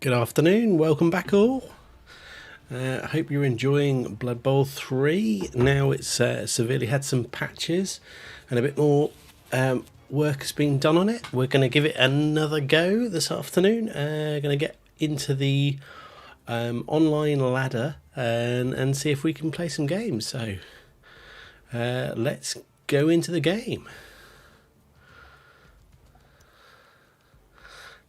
Good afternoon, welcome back all. I hope you're enjoying Blood Bowl 3. Now it's severely had some patches and a bit more work has been done on it. We're going to give it another go this afternoon. Going to get into the online ladder and see if we can play some games. So let's go into the game.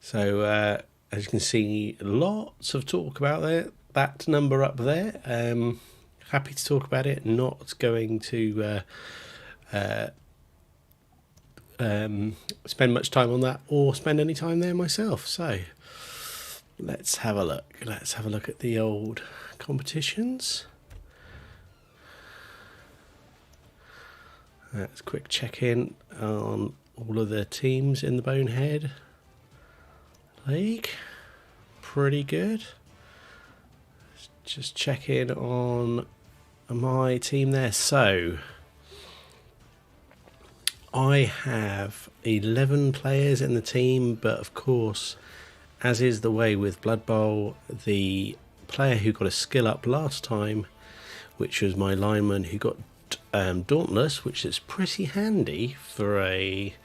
So as you can see, lots of talk about that number up there. Happy to talk about it. Not going to spend much time on that or spend any time there myself. So let's have a look. Let's have a look at the old competitions. Let's quick check in on all of the teams in the Bonehead League. Pretty good. Just check in on my team there. So I have 11 players in the team, but of course, as is the way with Blood Bowl, the player who got a skill up last time, which was my lineman who got Dauntless, which is pretty handy for a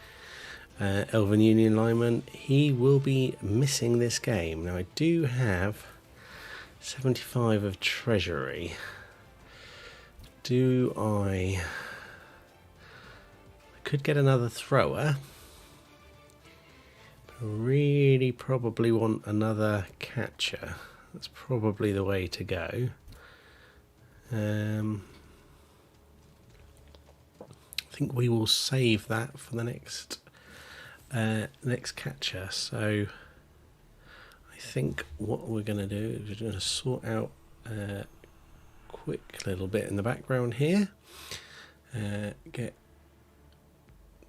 Elven Union lineman, he will be missing this game. Now I do have 75 of treasury. I could get another thrower. I really probably want another catcher. That's probably the way to go. I think we will save that for the next catcher. So I think what we're going to do is we're going to sort out a quick little bit in the background here, get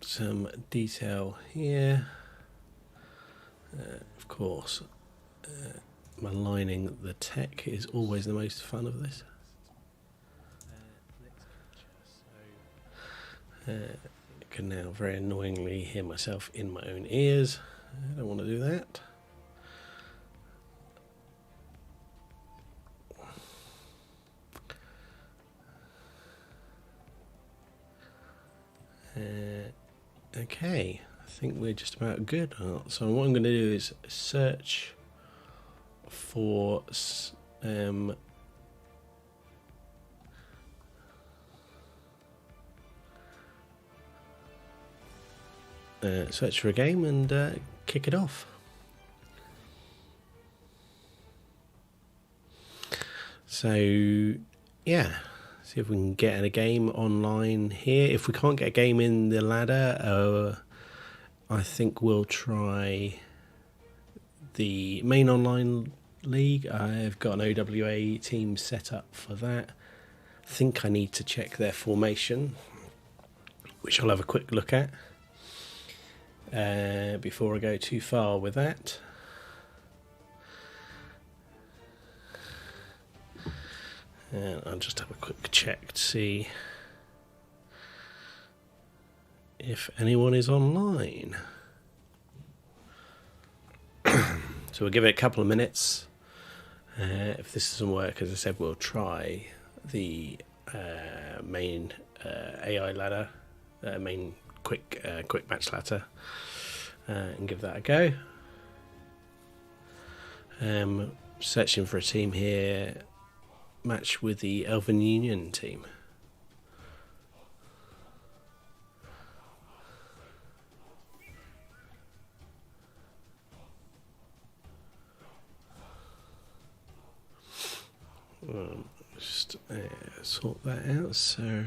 some detail here. Of course, aligning the tech is always the most fun of this. I can now very annoyingly hear myself in my own ears. I don't want to do that. Okay, I think we're just about good. So what I'm going to do is search for search for a game and kick it off. So yeah, see if we can get a game online here. If we can't get a game in the ladder, I think we'll try the main online league. I've got an OWA team set up for that. I think I need to check their formation, which I'll have a quick look at before I go too far with that. And I'll just have a quick check to see if anyone is online. So we'll give it a couple of minutes. If this doesn't work, as I said, we'll try the main AI ladder, main quick match ladder, and give that a go. Searching for a team here. Match with the Elven Union team. Just sort that out. So,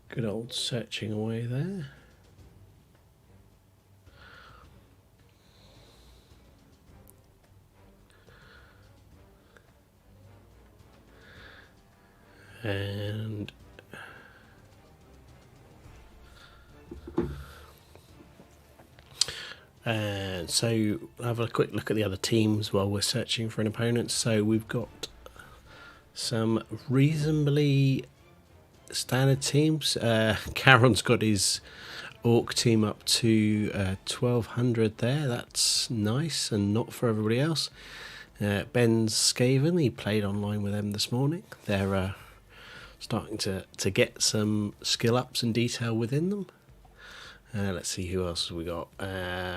good old searching away there. And So I'll have a quick look at the other teams while we're searching for an opponent. So we've got some reasonably standard teams. Caron's got his Orc team up to 1200 there. That's nice and not for everybody else. Ben's Skaven, he played online with them this morning. They're starting to get some skill ups and detail within them. Let's see who else we got.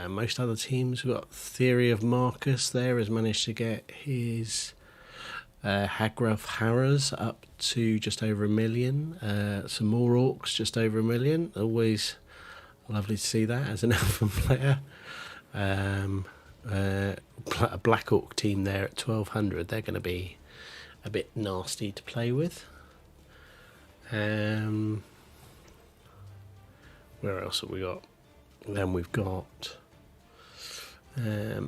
Most other teams, we've got Theory of Marcus there has managed to get his Hagrath Harras up to just over 1 million. Some more Orcs just over 1 million. Always lovely to see that as an Elven player. A Black Orc team there at 1200. They're going to be a bit nasty to play with. Where else have we got? Then we've got a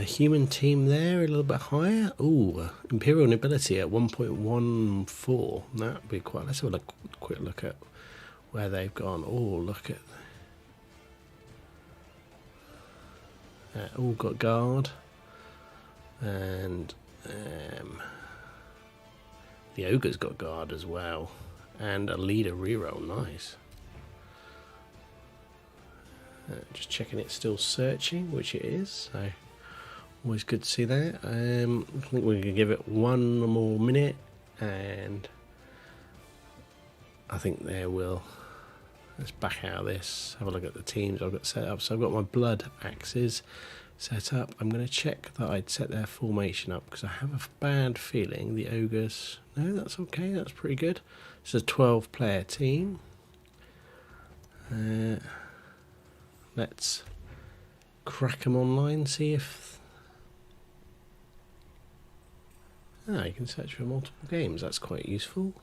human team there, a little bit higher. Ooh, Imperial Nobility at 1.14. That'd be quite. Let's have a quick look at where they've gone. Oh, look at. All got guard, and the ogre's got guard as well, and a leader reroll. Nice. Just checking it's still searching, which it is. So always good to see that. I think we're gonna give it one more minute, and I think there will. Let's back out of this, have a look at the teams I've got set up. So I've got my blood axes set up. I'm going to check that I'd set their formation up because I have a bad feeling the ogres... No, that's okay, that's pretty good. It's a 12-player team. Let's crack them online, see if... you can search for multiple games, that's quite useful.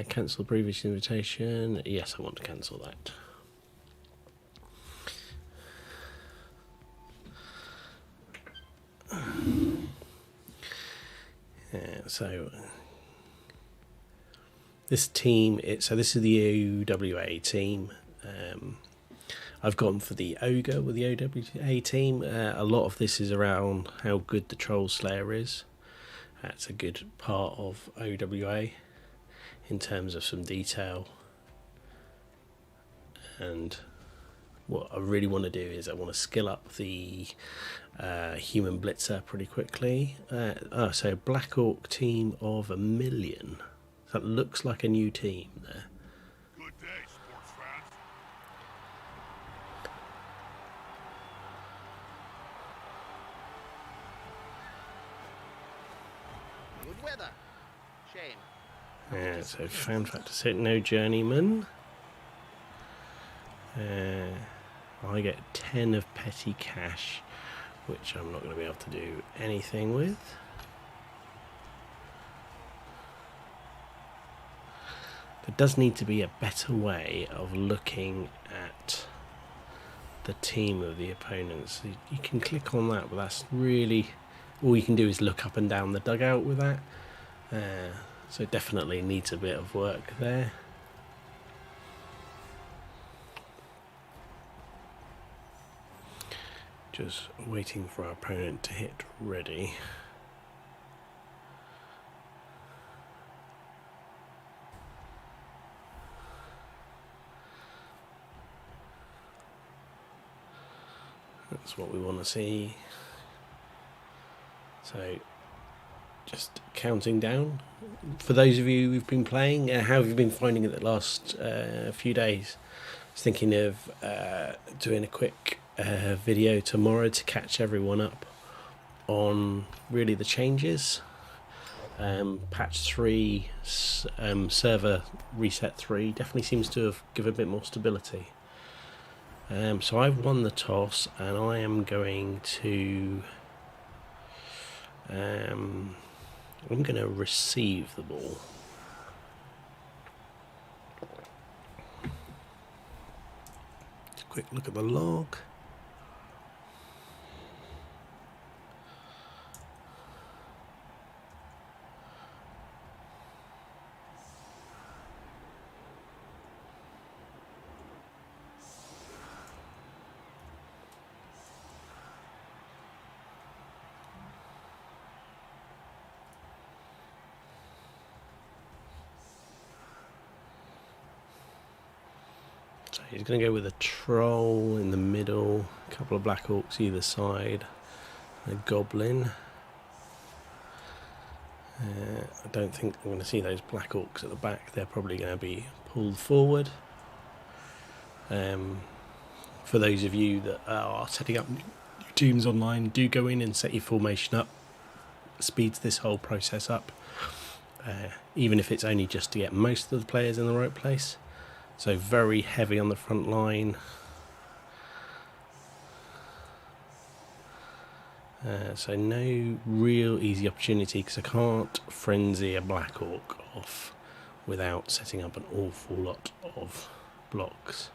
Cancel previous invitation. Yes, I want to cancel that. So this team, this is the OWA team. I've gone for the Ogre with the OWA team. A lot of this is around how good the Troll Slayer is. That's a good part of OWA. In terms of some detail, and what I really want to do is I want to skill up the human blitzer pretty quickly. So Black Orc team of 1 million. That looks like a new team there. Good day, sports fans. Good weather. Shame. Yeah, so fan factor set, no journeyman. I get 10 of petty cash, which I'm not going to be able to do anything with. There does need to be a better way of looking at the team of the opponents. You can click on that, but that's really all you can do is look up and down the dugout with that. So it definitely needs a bit of work there. Just waiting for our opponent to hit ready. That's what we want to see. So just counting down. For those of you who've been playing, how have you been finding it the last few days? I was thinking of doing a quick video tomorrow to catch everyone up on really the changes. Patch 3, server reset 3 definitely seems to have given a bit more stability. So I've won the toss and I am going to I'm going to receive the ball. Just a quick look at the log. So he's going to go with a troll in the middle, a couple of black orcs either side, a goblin. I don't think I'm going to see those black orcs at the back. They're probably going to be pulled forward. For those of you that are setting up new teams online, do go in and set your formation up. Speeds this whole process up, even if it's only just to get most of the players in the right place. So very heavy on the front line. So no real easy opportunity, because I can't frenzy a black orc off without setting up an awful lot of blocks.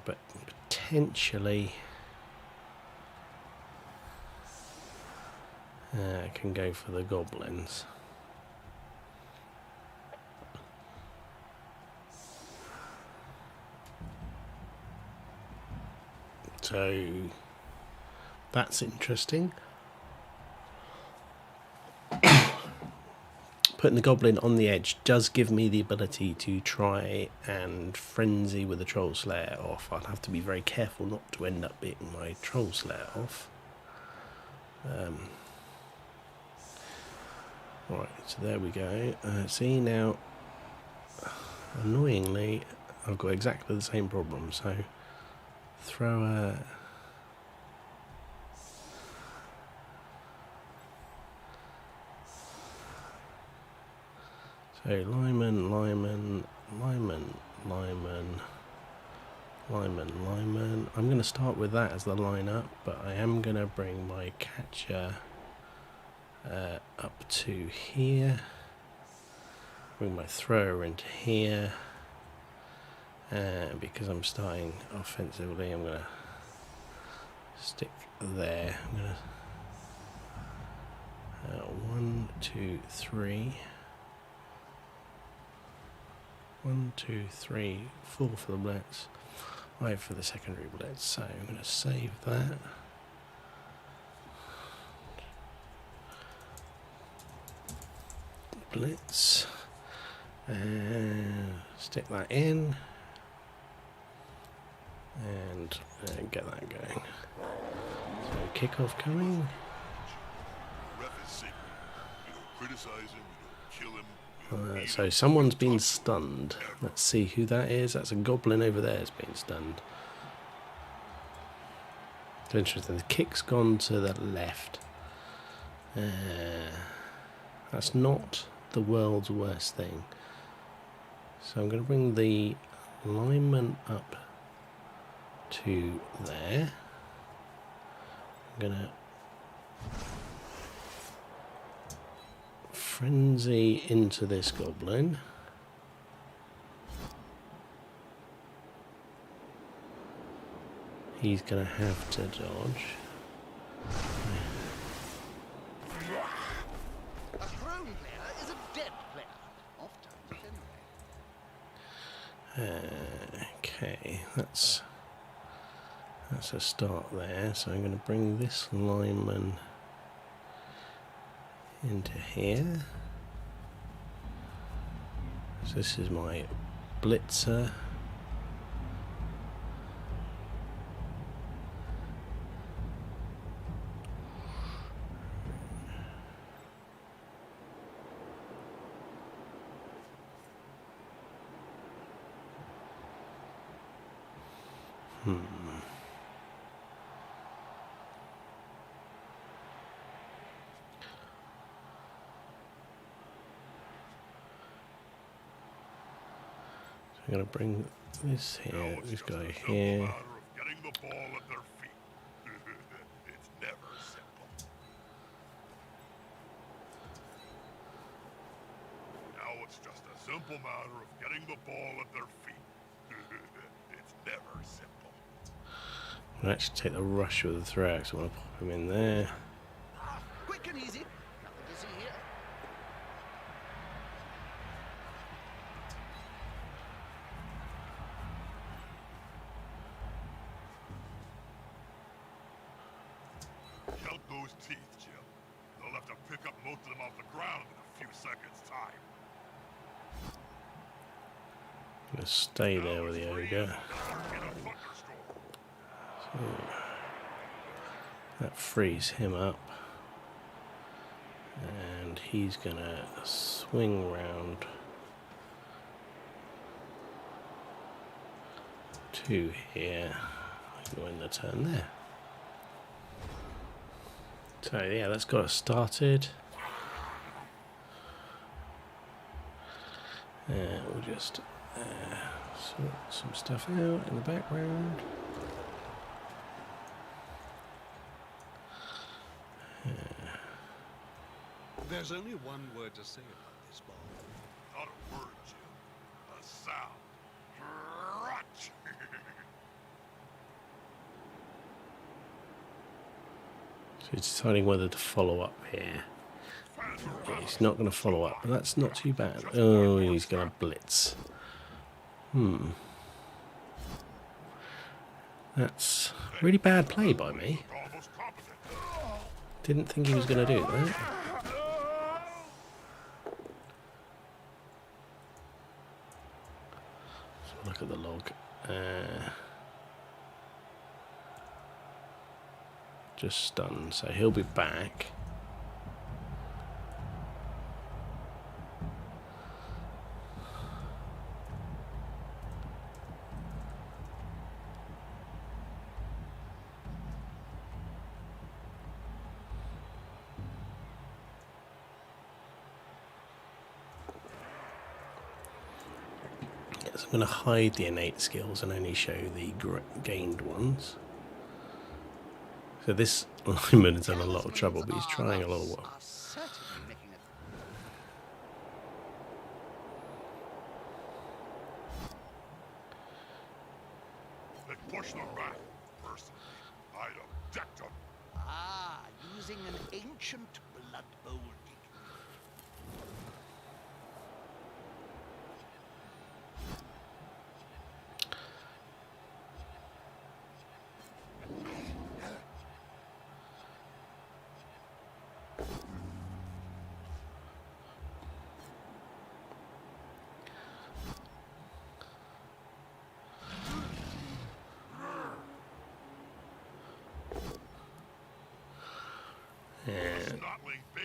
But potentially I can go for the goblins. So that's interesting. Putting the goblin on the edge does give me the ability to try and frenzy with the troll slayer off. I'd have to be very careful not to end up beating my troll slayer off. Right, so there we go. See now, annoyingly, I've got exactly the same problem. So throw a... So Lyman, Lyman, Lyman, Lyman, Lyman, Lyman. I'm going to start with that as the lineup, but I am going to bring my catcher up to here. Bring my thrower into here. Because I'm starting offensively, I'm going to stick there. I'm going to 1, 2, 3. 1, 2, 3, 4 for the blitz, 5 for the secondary blitz. So I'm going to save that. Blitz. And stick that in. And get that going. So kickoff coming. Ref is sacred. We don't criticize him, we don't kill him. So someone's been stunned. Let's see who that is. That's a goblin over there has been stunned. It's interesting. The kick's gone to the left. That's not the world's worst thing. So I'm going to bring the lineman up to there. I'm going to frenzy into this goblin. He's going to have to dodge. A thrown player is a dead player. Oft-times anyway. Okay, that's a start there. So I'm going to bring this lineman into here. So this is my blitzer. I'm going to bring this here, this guy here. Matter of getting the ball at their feet. It's never simple. Now it's just a simple matter of getting the ball at their feet. It's never simple. I'm going to actually take the rush with the throw, so I want to pop him in there. Quick and easy. Nothing to see here. Count those teeth, Jim. They'll have to pick up most of them off the ground in a few seconds' time. Gonna stay there with the ogre. So that frees him up. And he's gonna swing round to here. I can win the turn there. So yeah, that's got us started. We'll just sort some stuff out in the background. There's only one word to say about this ball. Not a word, Jim. A sound. Crunch. So he's deciding whether to follow up here. Yeah, he's not going to follow up, but that's not too bad. Oh, he's going to blitz. That's really bad play by me. Almost competent. Didn't think he was going to do that. So look at the log. Just stunned, so he'll be back. Yes, I'm going to hide the innate skills and only show the gained ones. So this lineman is in a lot of trouble, but he's trying a lot of work. They push them back. Personally, I'd object them. Ah, using an ancient Bloodbowl technique.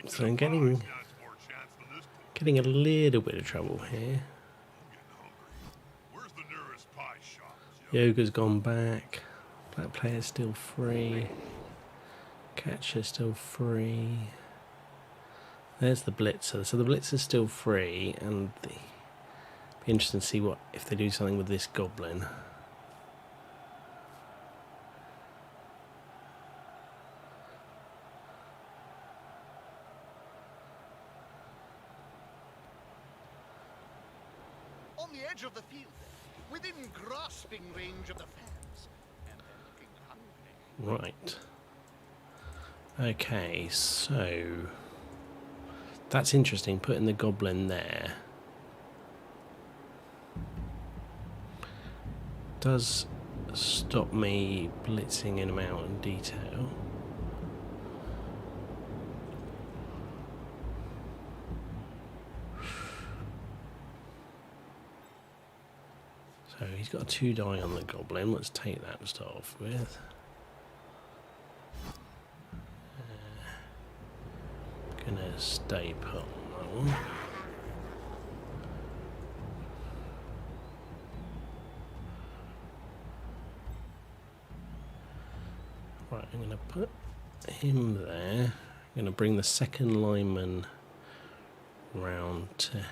So I'm getting a little bit of trouble here. Where's the nearest pie shop, Jim? Yoga's gone back. Black player's still free. Catcher's still free. There's the blitzer. So the blitzer's still free, and be interesting to see what if they do something with this goblin. On the edge of the field, within grasping range of the fans, and they're looking hungry. Right. Okay, so that's interesting, putting the goblin there. Does stop me blitzing in and out in detail. So he's got a 2 die on the goblin. Let's take that to start off with. Gonna stay put on that one. Right, I'm gonna put him there. I'm gonna bring the second lineman round to.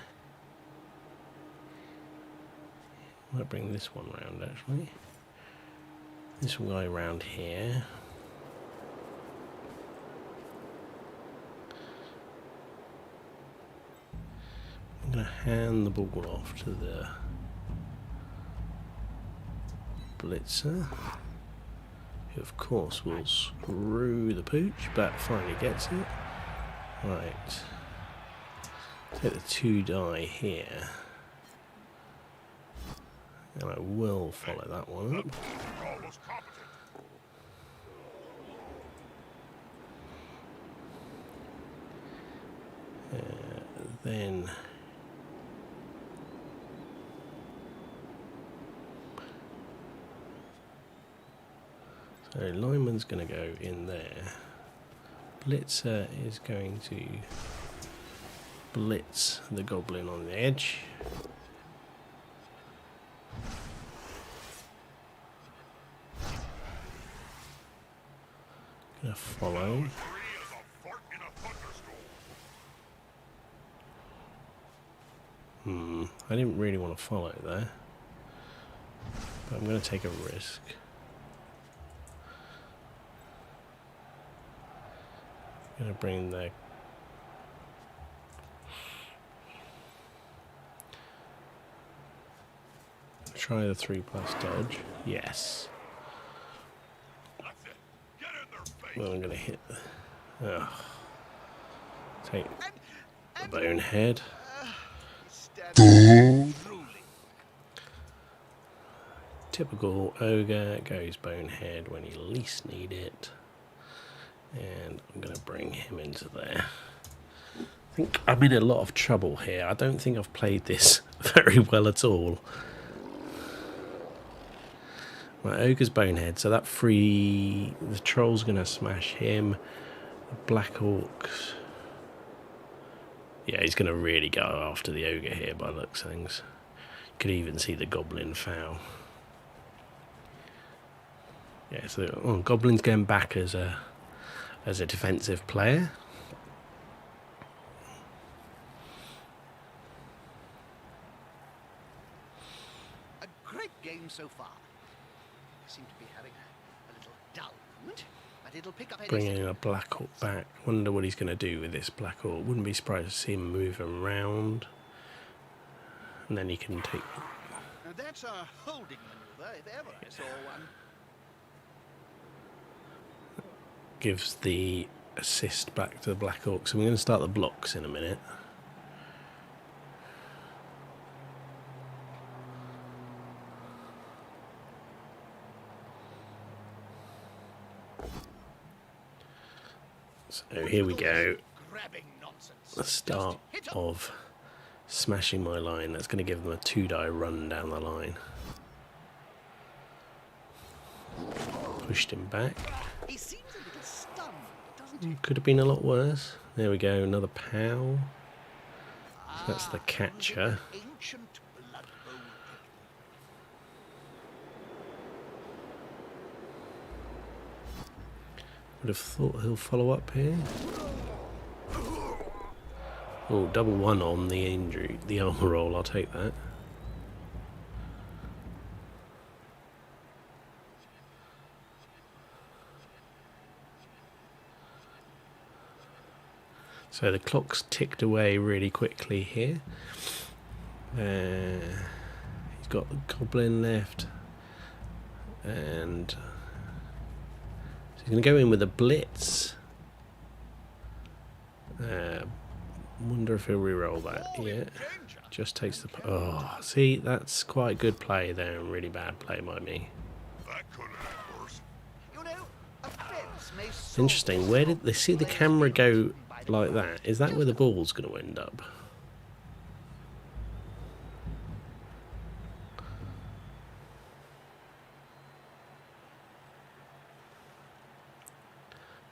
I might bring this one round actually. This guy round here. I'm going to hand the ball off to the blitzer, who of course will screw the pooch, but finally gets it. Right. Take the 2 die here. And I will follow that one up. Almost competent. Then So lineman's going to go in there. Blitzer is going to blitz the goblin on the edge. Gonna follow. I didn't really want to follow there, but I'm going to take a risk. Going to bring the try the 3+ dodge. Yes. Well, I'm going to hit. Take the bonehead. Typical ogre, goes bonehead when you least need it. And I'm going to bring him into there. I think I'm in a lot of trouble here. I don't think I've played this very well at all. My ogre's bonehead, so that the troll's going to smash him. The Black Orcs. Yeah, he's going to really go after the ogre here by the looks of things. You could even see the goblin foul. Yeah, so goblin's going back as a defensive player. A great game so far. I seem to be having a little dull moment, but it'll pick up any Bringing a Black Orc back. Wonder what he's going to do with this Black Orc. Wouldn't be surprised to see him move around. And then he can take... Now that's a holding maneuver, if ever I saw one. Gives the assist back to the Black Orc. So we're going to start the blocks in a minute. So here we go. The start of smashing my line. That's going to give them a 2-die run down the line. Pushed him back. He seems a little stunned, doesn't he? Could have been a lot worse. There we go, another POW. So that's the catcher. Ancient Bloodbowl. Would have thought he'll follow up here. Oh, double 1 on the injury, the armor roll. I'll take that. So the clock's ticked away really quickly here. He's got the goblin left. And so he's going to go in with a blitz. Wonder if he'll reroll that. Yeah. Just takes the... Oh, see, that's quite good play there and really bad play by me. That could have been worse. You know, a fence may solve Interesting. Where did they see the camera go like that? Is that where the ball's going to end up?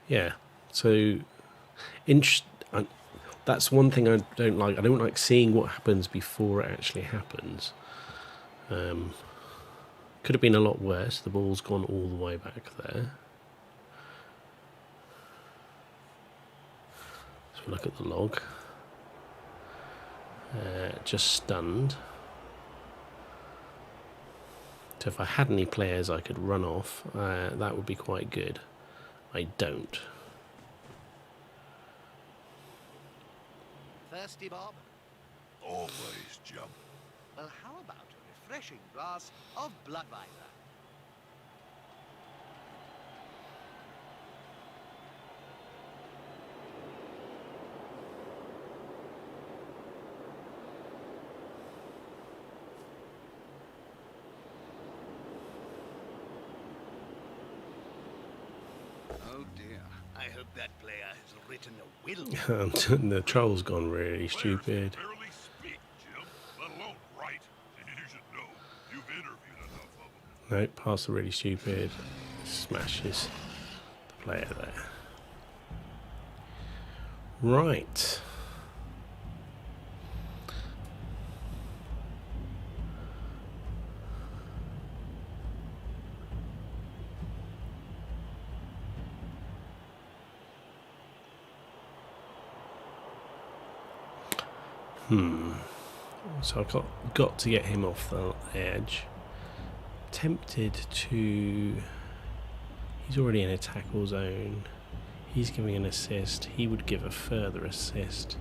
Yeah. So, that's one thing I don't like. I don't like seeing what happens before it actually happens. Could have been a lot worse. The ball's gone all the way back there. Let's look at the log. Just stunned. So if I had any players I could run off, that would be quite good. I don't. Thirsty, Bob? Always, Jump. Well, how about a refreshing glass of Bloodbowl? Oh dear. I hope that player has written a will. The troll's gone really stupid. Barely speak, Jim, let alone write. You should know. You've interviewed enough of them. Nope, pass the really stupid. Smashes the player there. Right. So I've got to get him off the edge. Tempted to... He's already in a tackle zone. He's giving an assist. He would give a further assist.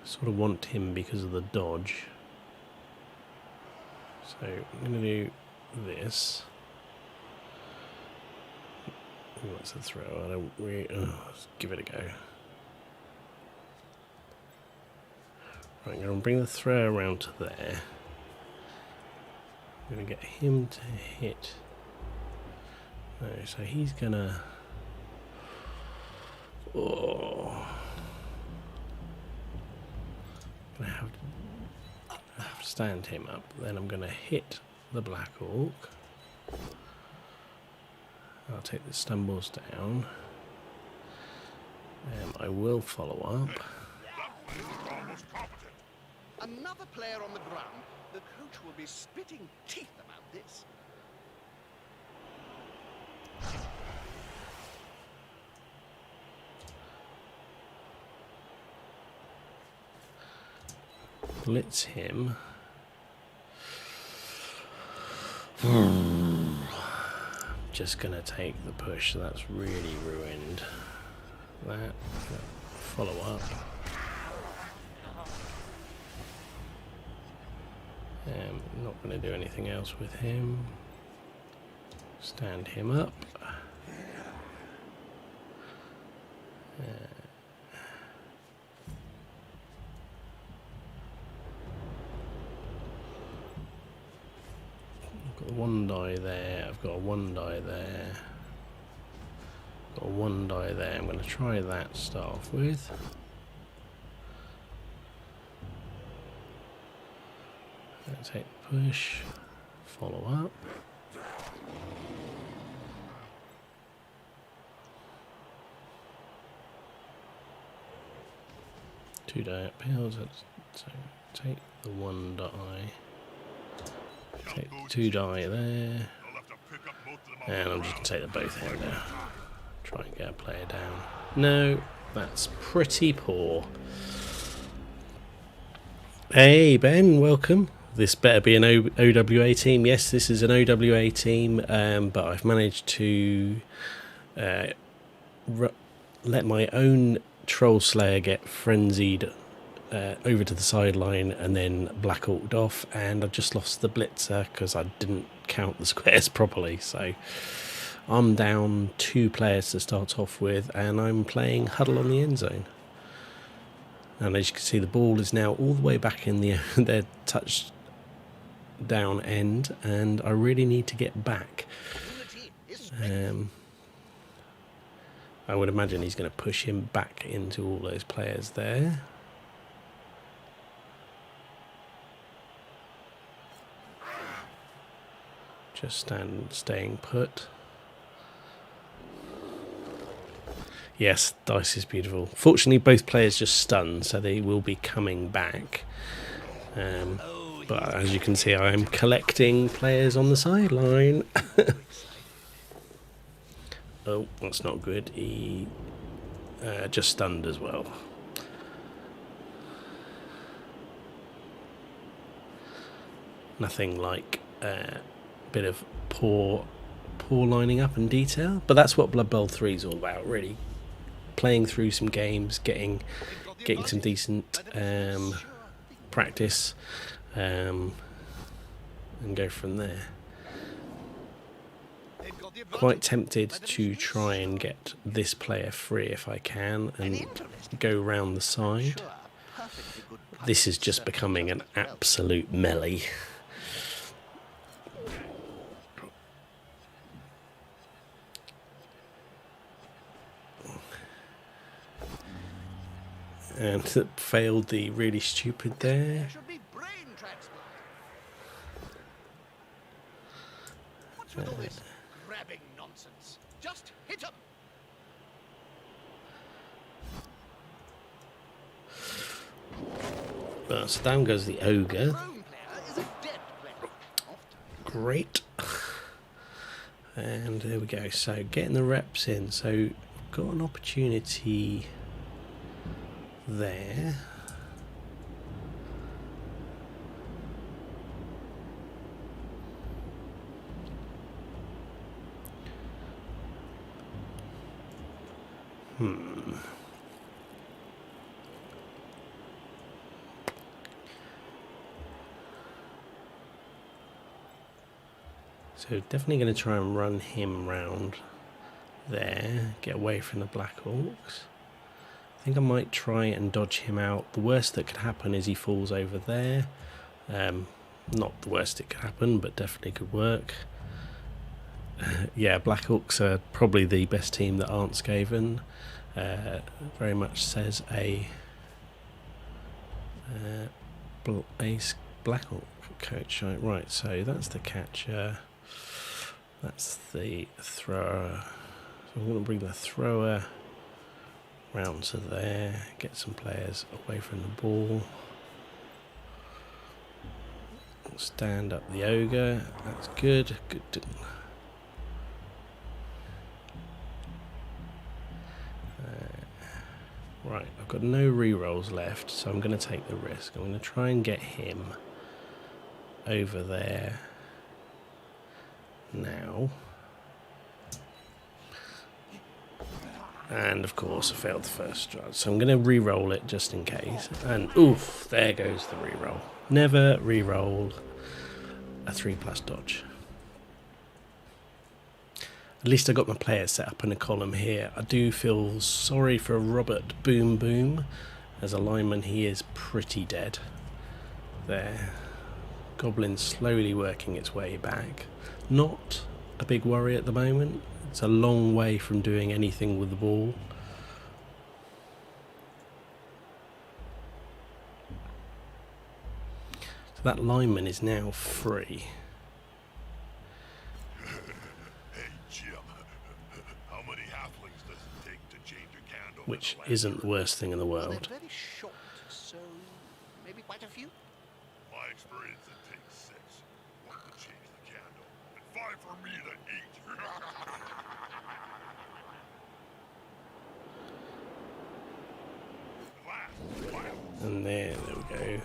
I sort of want him because of the dodge. So I'm going to do this. Ooh, that's a throw. I don't really... let's give it a go. Right, I'm going to bring the throw around to there. I'm going to get him to hit. No, so he's going to... Oh. I'm going to have to stand him up. Then I'm going to hit the Black Orc. I'll take the stumbles down. I will follow up. Another player on the ground. The coach will be spitting teeth about this. Blitz him. Just gonna take the push, so that's really ruined that. Follow up. Not gonna do anything else with him. Stand him up. I've got one die there, I've got one die there, got one die there. I'm going to try that to start off with. Take the push, follow up. Two die uphill, so take the one die. Take the two die there. And I'm just going to take the both hand now. Try and get a player down. No, that's pretty poor. Hey Ben, welcome. This better be an OWA team. Yes, this is an OWA team, but I've managed to let my own Troll Slayer get frenzied over to the sideline and then Black Orc'd off, and I just lost the blitzer because I didn't count the squares properly. So I'm down 2 players to start off with, and I'm playing huddle on the end zone. And as you can see, the ball is now all the way back in their touchdown end, and I really need to get back. I would imagine he's going to push him back into all those players there. Just staying put. Yes, dice is beautiful. Fortunately, both players just stunned, so they will be coming back. But as you can see, I am collecting players on the sideline. Oh, that's not good. He just stunned as well. Nothing like a bit of poor lining up and detail. But that's what Blood Bowl 3 is all about, really. Playing through some games, getting some decent practice, and go from there. Quite tempted to try and get this player free if I can and go round the side. This is just becoming an absolute melee. And failed the really stupid there. So down goes the ogre. Prone player is a dead player. Often. Great. And there we go. So getting the reps in. So got an opportunity there. So definitely going to try and run him round there, get away from the Black Orcs. I think I might try and dodge him out. The worst that could happen is he falls over there. Not the worst it could happen, but definitely could work. Yeah, Black Orcs are probably the best team that aren't Skaven. Very much says a Black Orc coach. Right, so that's the catcher. That's the thrower. So I'm going to bring the thrower round to there, get some players away from the ball. Stand up the ogre. That's good. Good. Right, I've got no rerolls left, so I'm going to take the risk. I'm going to try and get him over there now. And of course I failed the first strike, so I'm going to re-roll it just in case. And oof, there goes the re-roll. Never re-roll a 3+ dodge. At least I got my players set up in a column here. I do feel sorry for Robert Boom Boom. As a lineman, he is pretty dead. There. Goblin slowly working its way back. Not a big worry at the moment. It's a long way from doing anything with the ball. So that lineman is now free. Hey, Jim. How many halflings does it take to change a candle? Which isn't the worst thing in the Well, world. they're very short, so maybe quite a few. My experience, it takes 6. 1 to change the candle, and 5 for me to eat. And there we go.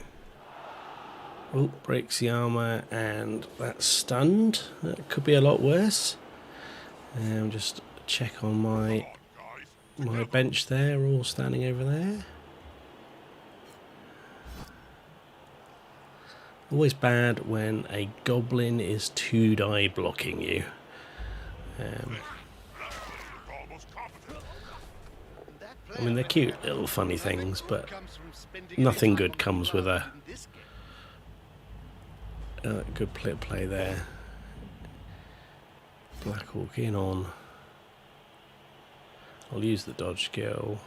Oh, breaks the armour, and that's stunned. That could be a lot worse. Just check on my bench there, all standing over there. Always bad when a goblin is 2-die blocking you. I mean, they're cute little funny things, but nothing good comes with a good play there. Black Hawk in on. I'll use the dodge skill.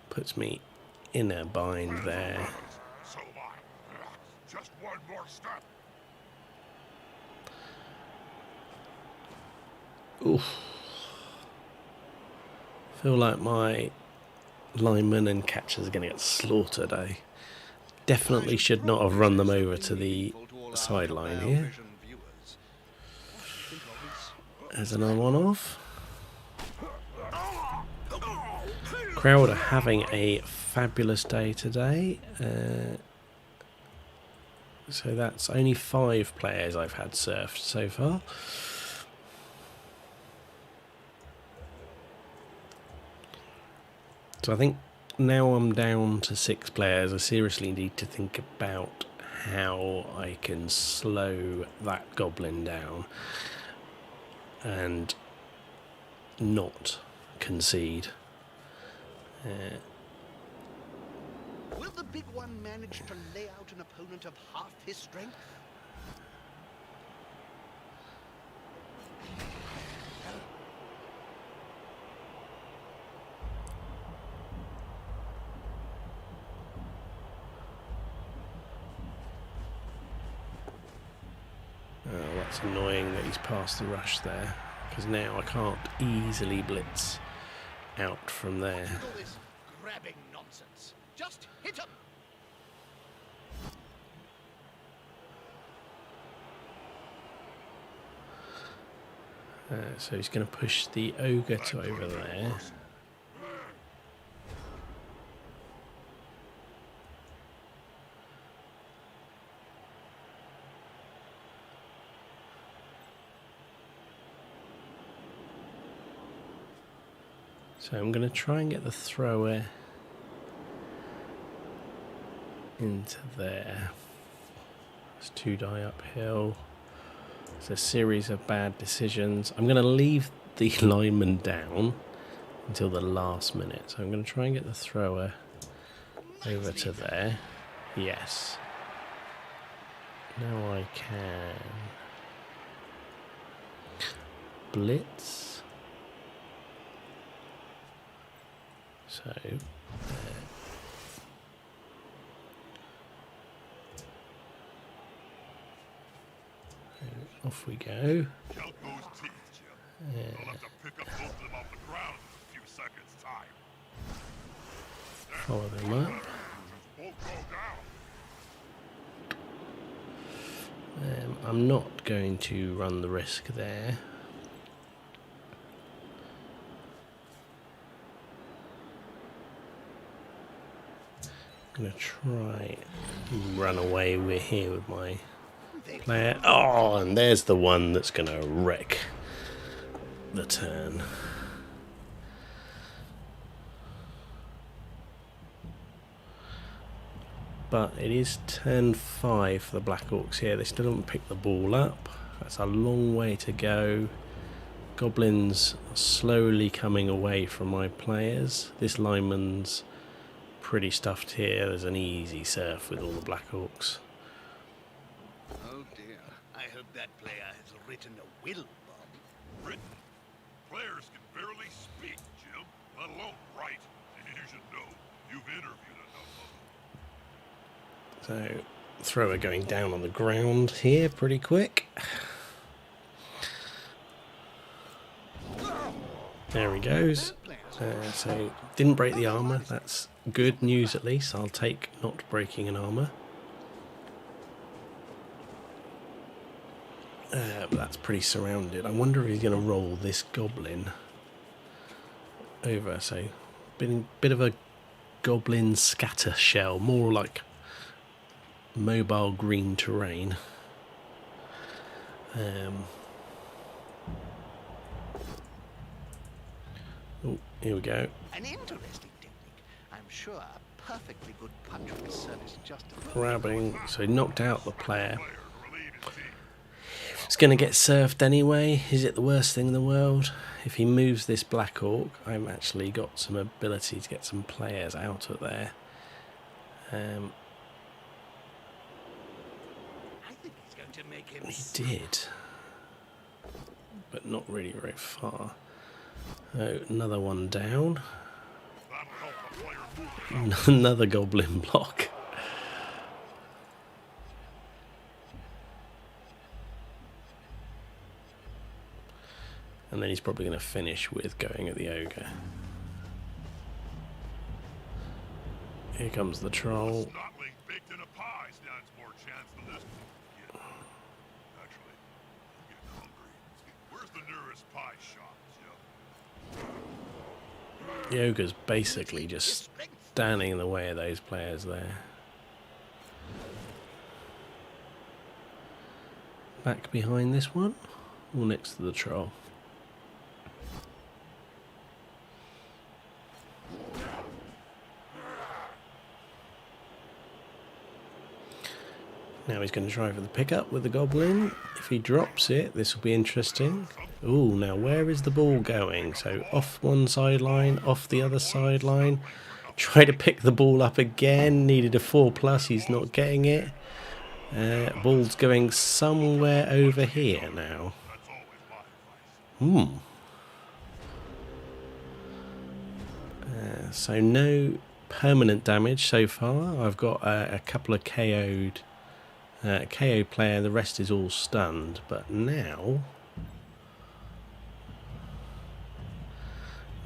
Puts me in a bind there. So am I. Just one more step. Oof. Feel like my linemen and catchers are going to get slaughtered, eh? Definitely should not have run them over to the sideline here. There's another one off. Crowd are having a fabulous day today. So that's only 5 players I've had surfed so far. So I think now I'm down to 6 players. I seriously need to think about how I can slow that goblin down and not concede. Will the big one manage to lay out an opponent of half his strength? Oh, that's annoying that he's past the rush there, because now I can't easily blitz out from there. All this grabbing nonsense. Just hit him. So he's going to push the ogre to over there. So I'm going to try and get the thrower into there. It's 2 die uphill. It's a series of bad decisions. I'm going to leave the lineman down until the last minute. So I'm going to try and get the thrower over to there. Yes. Now I can blitz. So off we go. Count those teeth, Jim. We'll have to pick up both of them off the ground in a few seconds' time. Follow them up. Won't go down. I'm not going to run the risk there. I'm going to try and run away. We're here with my player. Oh, and there's the one that's going to wreck the turn. But it is turn 5 for the Black Orcs here. They still haven't picked the ball up. That's a long way to go. Goblins are slowly coming away from my players. This lineman's pretty stuffed here. There's an easy surf with all the Black Orcs. Oh dear. I hope that player has written a will, Bob. Written. Players can barely speak, Jim, let alone write. You should know. You've interviewed enough of them. So, thrower going down on the ground here pretty quick. There he goes. So, didn't break the armour. That's good news at least. I'll take not breaking an armour. But that's pretty surrounded. I wonder if he's going to roll this goblin over. So, bit of a goblin scatter shell. More like mobile green terrain. Oh, here we go. An interesting technique. I'm sure a perfectly good punch will service just a Grabbing, so he knocked out the player. Player to relieve his team. It's going to get surfed anyway. Is it the worst thing in the world? If he moves this Black Orc, I've actually got some ability to get some players out of there. I think he's going to make him. He did, but not really very far. Oh, another one down. That'll help the player move it. Another goblin block. And then he's probably going to finish with going at the ogre. Here comes the troll. Snotling baked in a pie stands more chance than this. Yeah. Actually, I'm getting hungry. Where's the nearest pie shop, Jim? The ogre's basically just standing in the way of those players there. Back behind this one, or next to the troll? Now he's going to try for the pickup with the goblin. If he drops it, this will be interesting. Ooh, now where is the ball going? So off one sideline, off the other sideline. Try to pick the ball up again. Needed a 4+. He's not getting it. Ball's going somewhere over here now. That's always my advice. So no permanent damage so far. I've got a couple of KO'd. KO player, the rest is all stunned, but now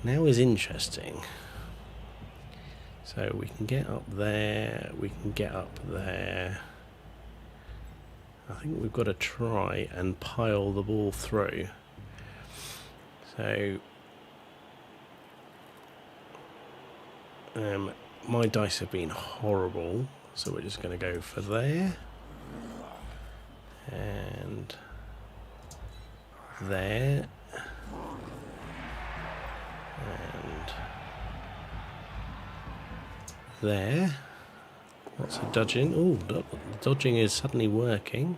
is interesting. So So we can get up there, we can get up there. I think we've got to try and pile the ball through. So my dice have been horrible, so we're just going to go for there and there and there. Lots of dodging. Oh, dodging is suddenly working.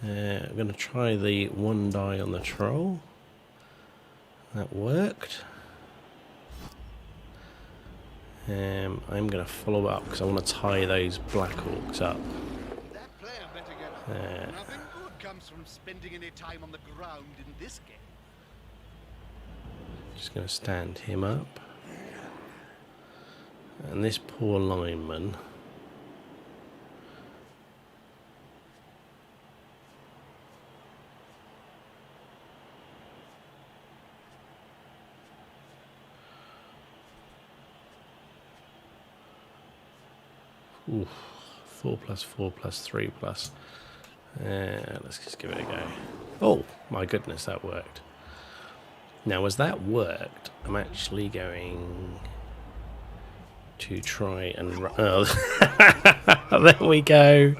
I'm going to try the one die on the troll. That worked. I'm going to follow up because I want to tie those Black Orcs up. That player better get up. Nothing good comes from spending any time on the ground in this game. Just going to stand him up. And this poor lineman. Oof, 4+4+3+. Let's just give it a go. Oh, my goodness, that worked. Now, as that worked, I'm actually going to try and... Oh, there we go.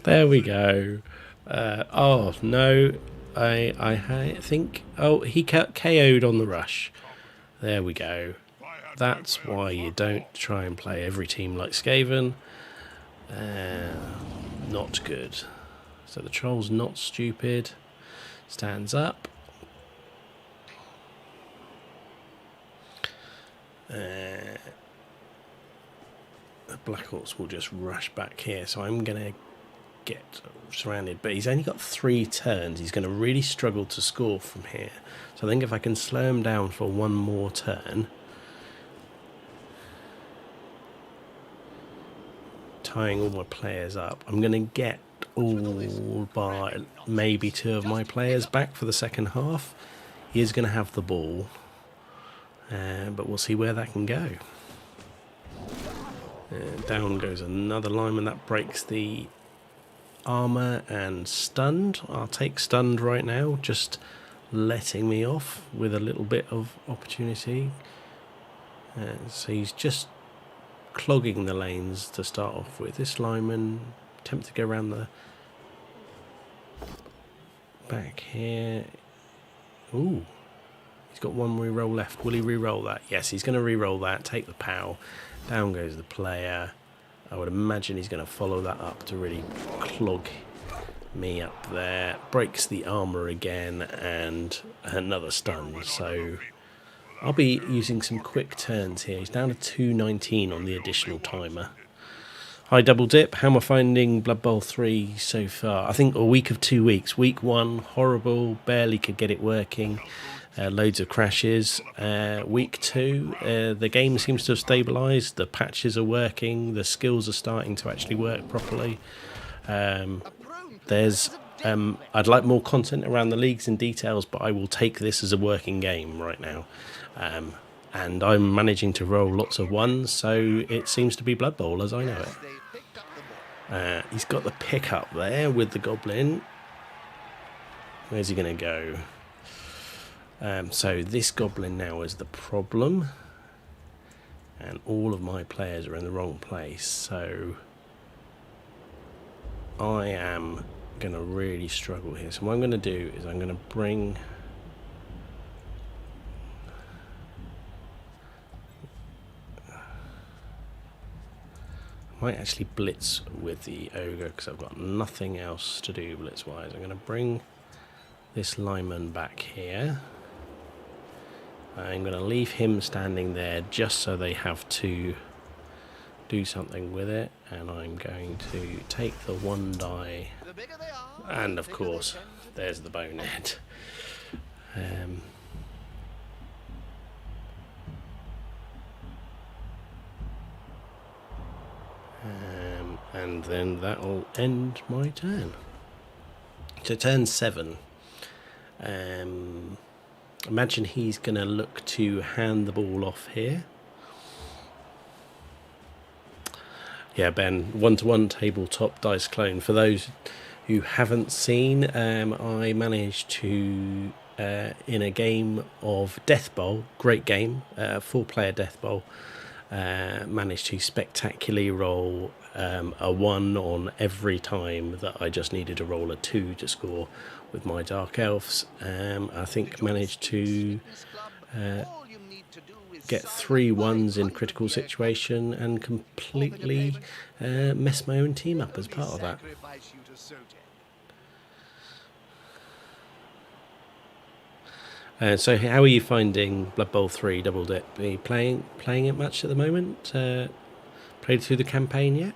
There we go. Oh, no. I think... Oh, he KO'd on the rush. There we go. That's why you don't try and play every team like Skaven. Not good. So the troll's not stupid. Stands up. The Black Orcs will just rush back here. So I'm going to get surrounded. But he's only got 3 turns. He's going to really struggle to score from here. So I think if I can slow him down for one more turn... tying all my players up, I'm going to get all but maybe 2 of my players back for the second half. He is going to have the ball, but we'll see where that can go. Down goes another lineman. That breaks the armour and stunned. I'll take stunned right now, just letting me off with a little bit of opportunity. So he's just clogging the lanes to start off with. This lineman attempt to go around the back here. Ooh, he's got one re-roll left. Will he re-roll that? Yes, he's going to re-roll that. Take the POW. Down goes the player. I would imagine he's going to follow that up to really clog me up there. Breaks the armor again and another stun. So I'll be using some quick turns here. He's down to 219 on the additional timer. Hi Double Dip, how am I finding Blood Bowl 3 so far? I think a week of 2 weeks. Week 1, horrible, barely could get it working. Loads of crashes. Week 2, the game seems to have stabilised. The patches are working. The skills are starting to actually work properly. I'd like more content around the leagues and details, but I will take this as a working game right now. And I'm managing to roll lots of 1s, so it seems to be Blood Bowl as I know it. He's got the pick up there with the goblin. Where's he going to go? So this goblin now is the problem. And all of my players are in the wrong place, so I am going to really struggle here. So what I'm going to do is I'm going to bring... I might actually blitz with the ogre because I've got nothing else to do blitz wise. I'm going to bring this lineman back here. I'm going to leave him standing there just so they have to do something with it, and I'm going to take the 1 die, and of course there's the bonehead. And then that'll end my turn. So turn 7. Imagine he's going to look to hand the ball off here. Yeah, Ben, 1-to-1 tabletop dice clone. For those who haven't seen, I managed to, in a game of Death Bowl, great game, 4-player Death Bowl, managed to spectacularly roll a 1 on every time that I just needed to roll a 2 to score with my Dark Elves. I think managed to get 3 1s in critical situation and completely mess my own team up as part of that. So how are you finding Blood Bowl 3 Double Dip? Are you playing it much at the moment? Played through the campaign yet?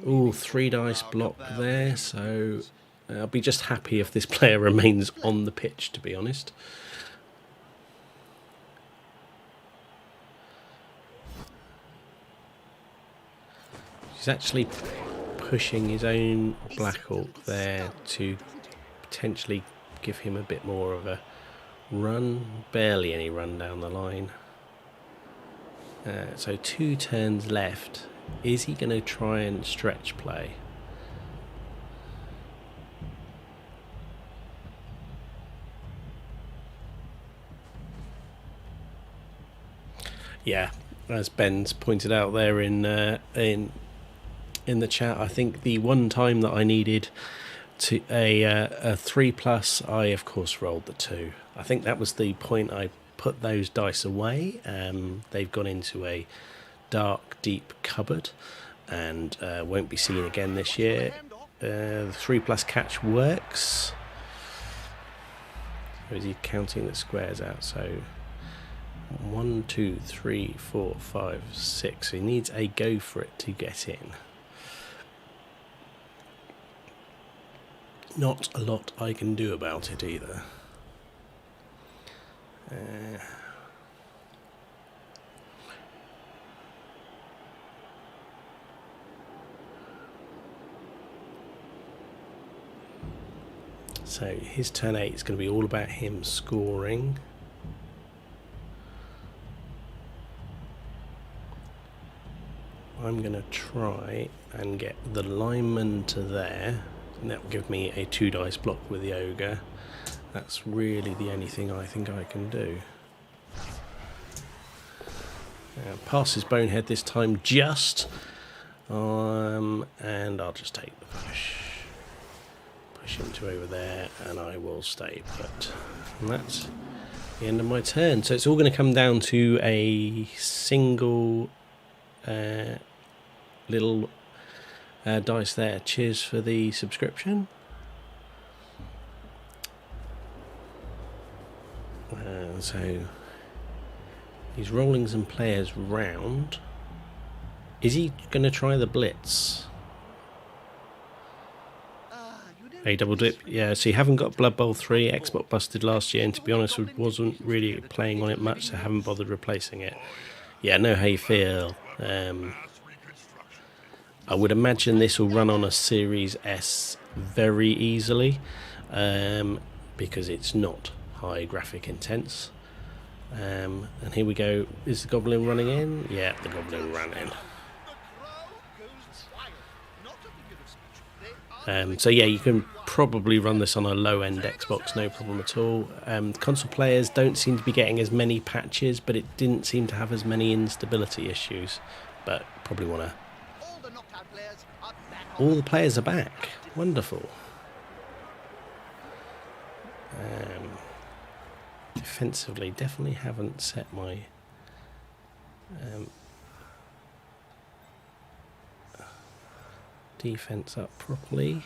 Ooh, 3 dice block there, so I'll be just happy if this player remains on the pitch, to be honest. He's actually pushing his own Black Hawk there to potentially give him a bit more of a run. Barely any run down the line. So 2 turns left. Is he going to try and stretch play? Yeah, as Ben's pointed out there in the chat, I think the one time that I needed to a 3+, I of course rolled the 2. I think that was the point I put those dice away. They've gone into a dark, deep cupboard and won't be seen again this year. The 3+ catch works. Or is he counting the squares out? So 1, 2, 3, 4, 5, 6. He needs a go for it to get in. Not a lot I can do about it either. So his turn 8 is going to be all about him scoring. I'm going to try and get the lineman to there, and that will give me a 2 dice block with the ogre. That's really the only thing I think I can do. Passes Bonehead this time just, and I'll just take the push. Push him to over there, and I will stay put. And that's the end of my turn. So it's all going to come down to a single little dice there. Cheers for the subscription. So he's rolling some players round. Is he going to try the blitz? A double dip. Yeah, so you haven't got Blood Bowl 3. Xbox busted last year, and to be honest, wasn't really playing on it much, so I haven't bothered replacing it. Yeah, I know how you feel. I would imagine this will run on a Series S very easily, because it's not high graphic intense. And here we go. Is the goblin running in? Yeah, the goblin ran in. So yeah, you can probably run this on a low-end Xbox, no problem at all. Console players don't seem to be getting as many patches, but it didn't seem to have as many instability issues. But probably want to... All the players are back. Wonderful. Defensively, definitely haven't set my... defense up properly.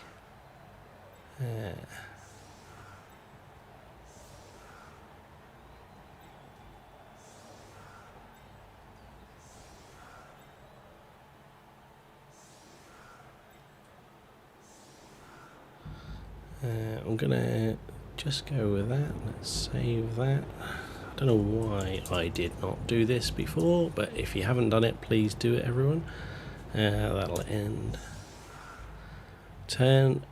I'm gonna just go with that. Let's save that. I don't know why I did not do this before, but if you haven't done it, please do it, everyone. That'll end turn.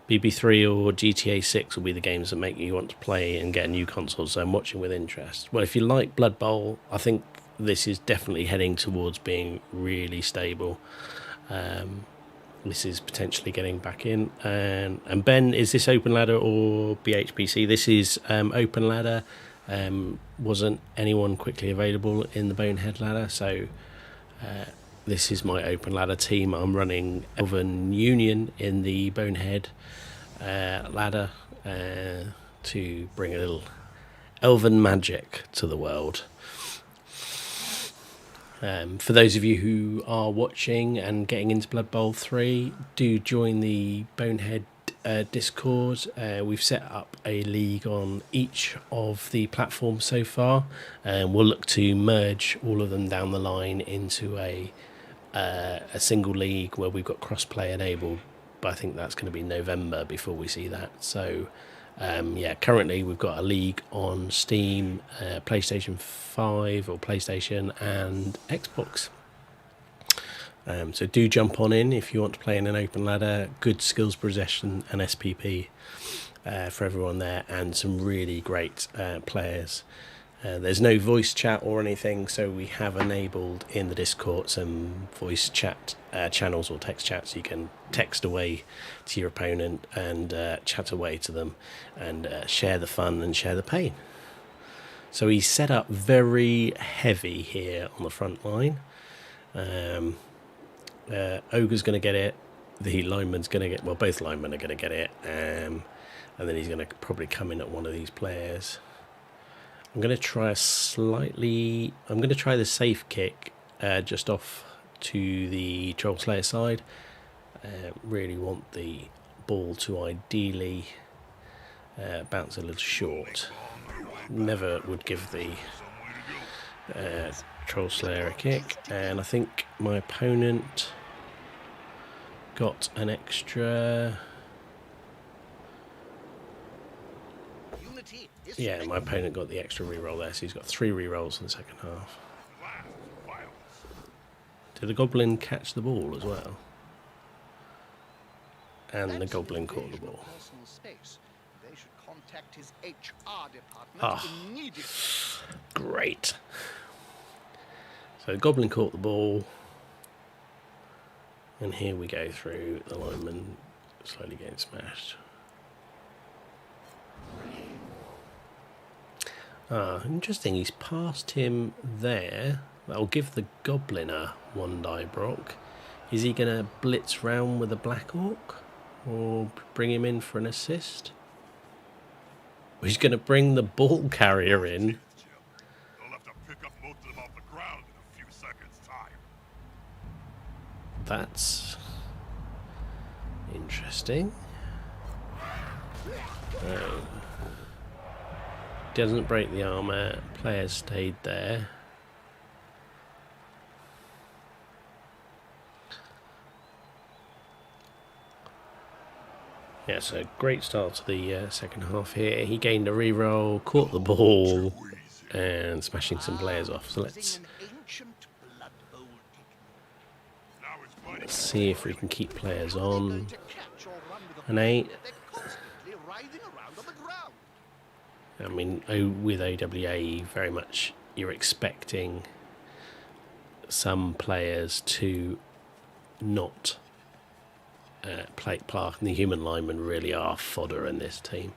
BB3 or GTA 6 will be the games that make you want to play and get a new console, so I'm watching with interest. Well, if you like Blood Bowl, I think this is definitely heading towards being really stable. This is potentially getting back in. And Ben, is this open ladder or BHPC? This is open ladder. Wasn't anyone quickly available in the Bonehead ladder, so this is my open ladder team. I'm running Elven Union in the Bonehead ladder to bring a little elven magic to the world. For those of you who are watching and getting into Blood Bowl 3, do join the Bonehead Discord. We've set up a league on each of the platforms so far, and we'll look to merge all of them down the line into a single league where we've got cross-play enabled, but I think that's going to be November before we see that. So currently we've got a league on Steam, PlayStation 5 or PlayStation and Xbox. So do jump on in if you want to play in an open ladder. Good skills possession and SPP for everyone there, and some really great players. There's no voice chat or anything, so we have enabled in the Discord some voice chat channels or text chats. You can text away to your opponent and chat away to them and share the fun and share the pain. So he's set up very heavy here on the front line. Ogre's going to get it. The lineman's going to get... Well, both linemen are going to get it. And then he's going to probably come in at one of these players. I'm going to try I'm going to try the safe kick just off to the Troll Slayer side. Really want the ball to ideally bounce a little short. Never would give the Troll Slayer a kick. And I think my opponent got an extra... Yeah, my opponent got the extra reroll there, so he's got 3 rerolls in the second half. Did the goblin catch the ball as well? And the goblin caught the ball. Great. So the goblin caught the ball. And here we go through the lineman slowly getting smashed. Interesting, he's passed him there. That'll give the goblin a 1-die Brock. Is he going to blitz round with a Black Orc? Or bring him in for an assist? He's going to bring the ball carrier in. They'll have to pick up most of them off the ground in a few seconds' time. That's interesting. Doesn't break the armor. Players stayed there. Yeah, so great start to the second half here. He gained a reroll, caught the ball, and smashing some players off. So let's see if we can keep players on. An 8. I mean, with OWA, very much you're expecting some players to not play Clark, and the human linemen really are fodder in this team.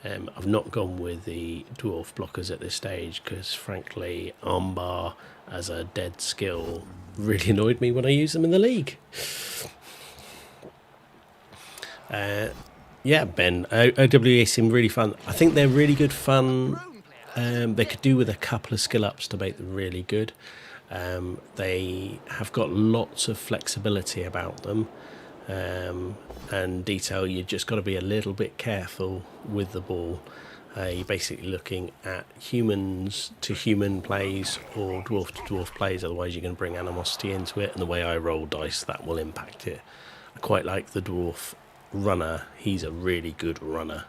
I've not gone with the dwarf blockers at this stage because, frankly, armbar as a dead skill really annoyed me when I used them in the league. Yeah, Ben, OWA seem really fun. I think they're really good fun. They could do with a couple of skill ups to make them really good. They have got lots of flexibility about them. And detail, you just got to be a little bit careful with the ball. You're basically looking at humans to human plays or dwarf to dwarf plays, otherwise you're going to bring animosity into it, and the way I roll dice, that will impact it. I quite like the dwarf runner. He's a really good runner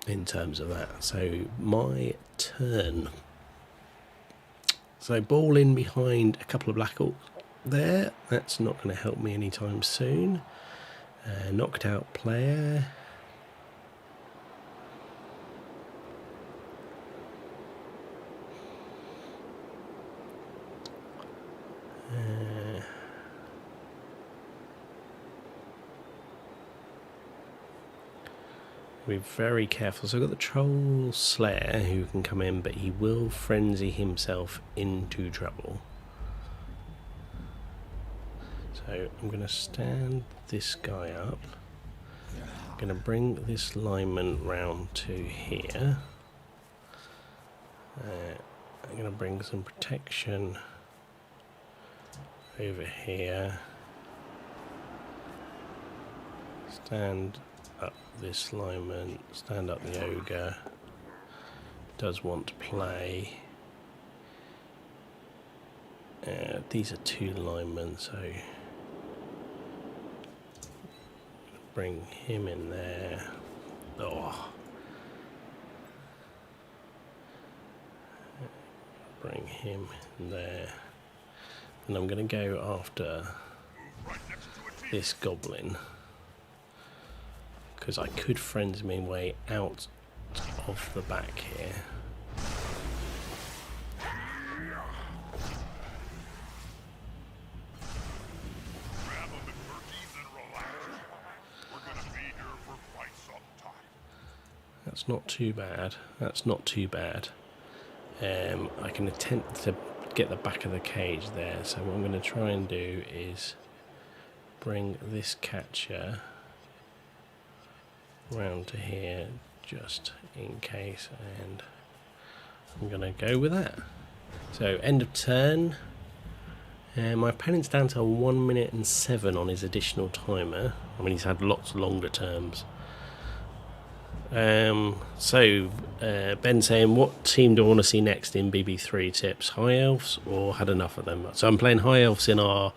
in terms of that. So my turn. So ball in behind a couple of Black Orcs there. That's not going to help me anytime soon. Knocked out player. Be very careful. So I've got the Troll Slayer who can come in, but he will frenzy himself into trouble. So I'm going to stand this guy up. I'm going to bring this lineman round to here. I'm going to bring some protection over here. Stand up this lineman, stand up the ogre. Does want to play. These are 2 linemen, so bring him in there. Oh. Bring him in there. And I'm going to go after this goblin, because I could frenzy my way out of the back here. That's not too bad. That's not too bad. I can attempt to get the back of the cage there. So what I'm going to try and do is bring this catcher round to here just in case, and I'm going to go with that. So end of turn. My opponent's down to 1 minute and 7 on his additional timer. I mean, he's had lots longer terms. So Ben saying, what team do I want to see next in BB3 tips? High Elves or had enough of them? So I'm playing High Elves in our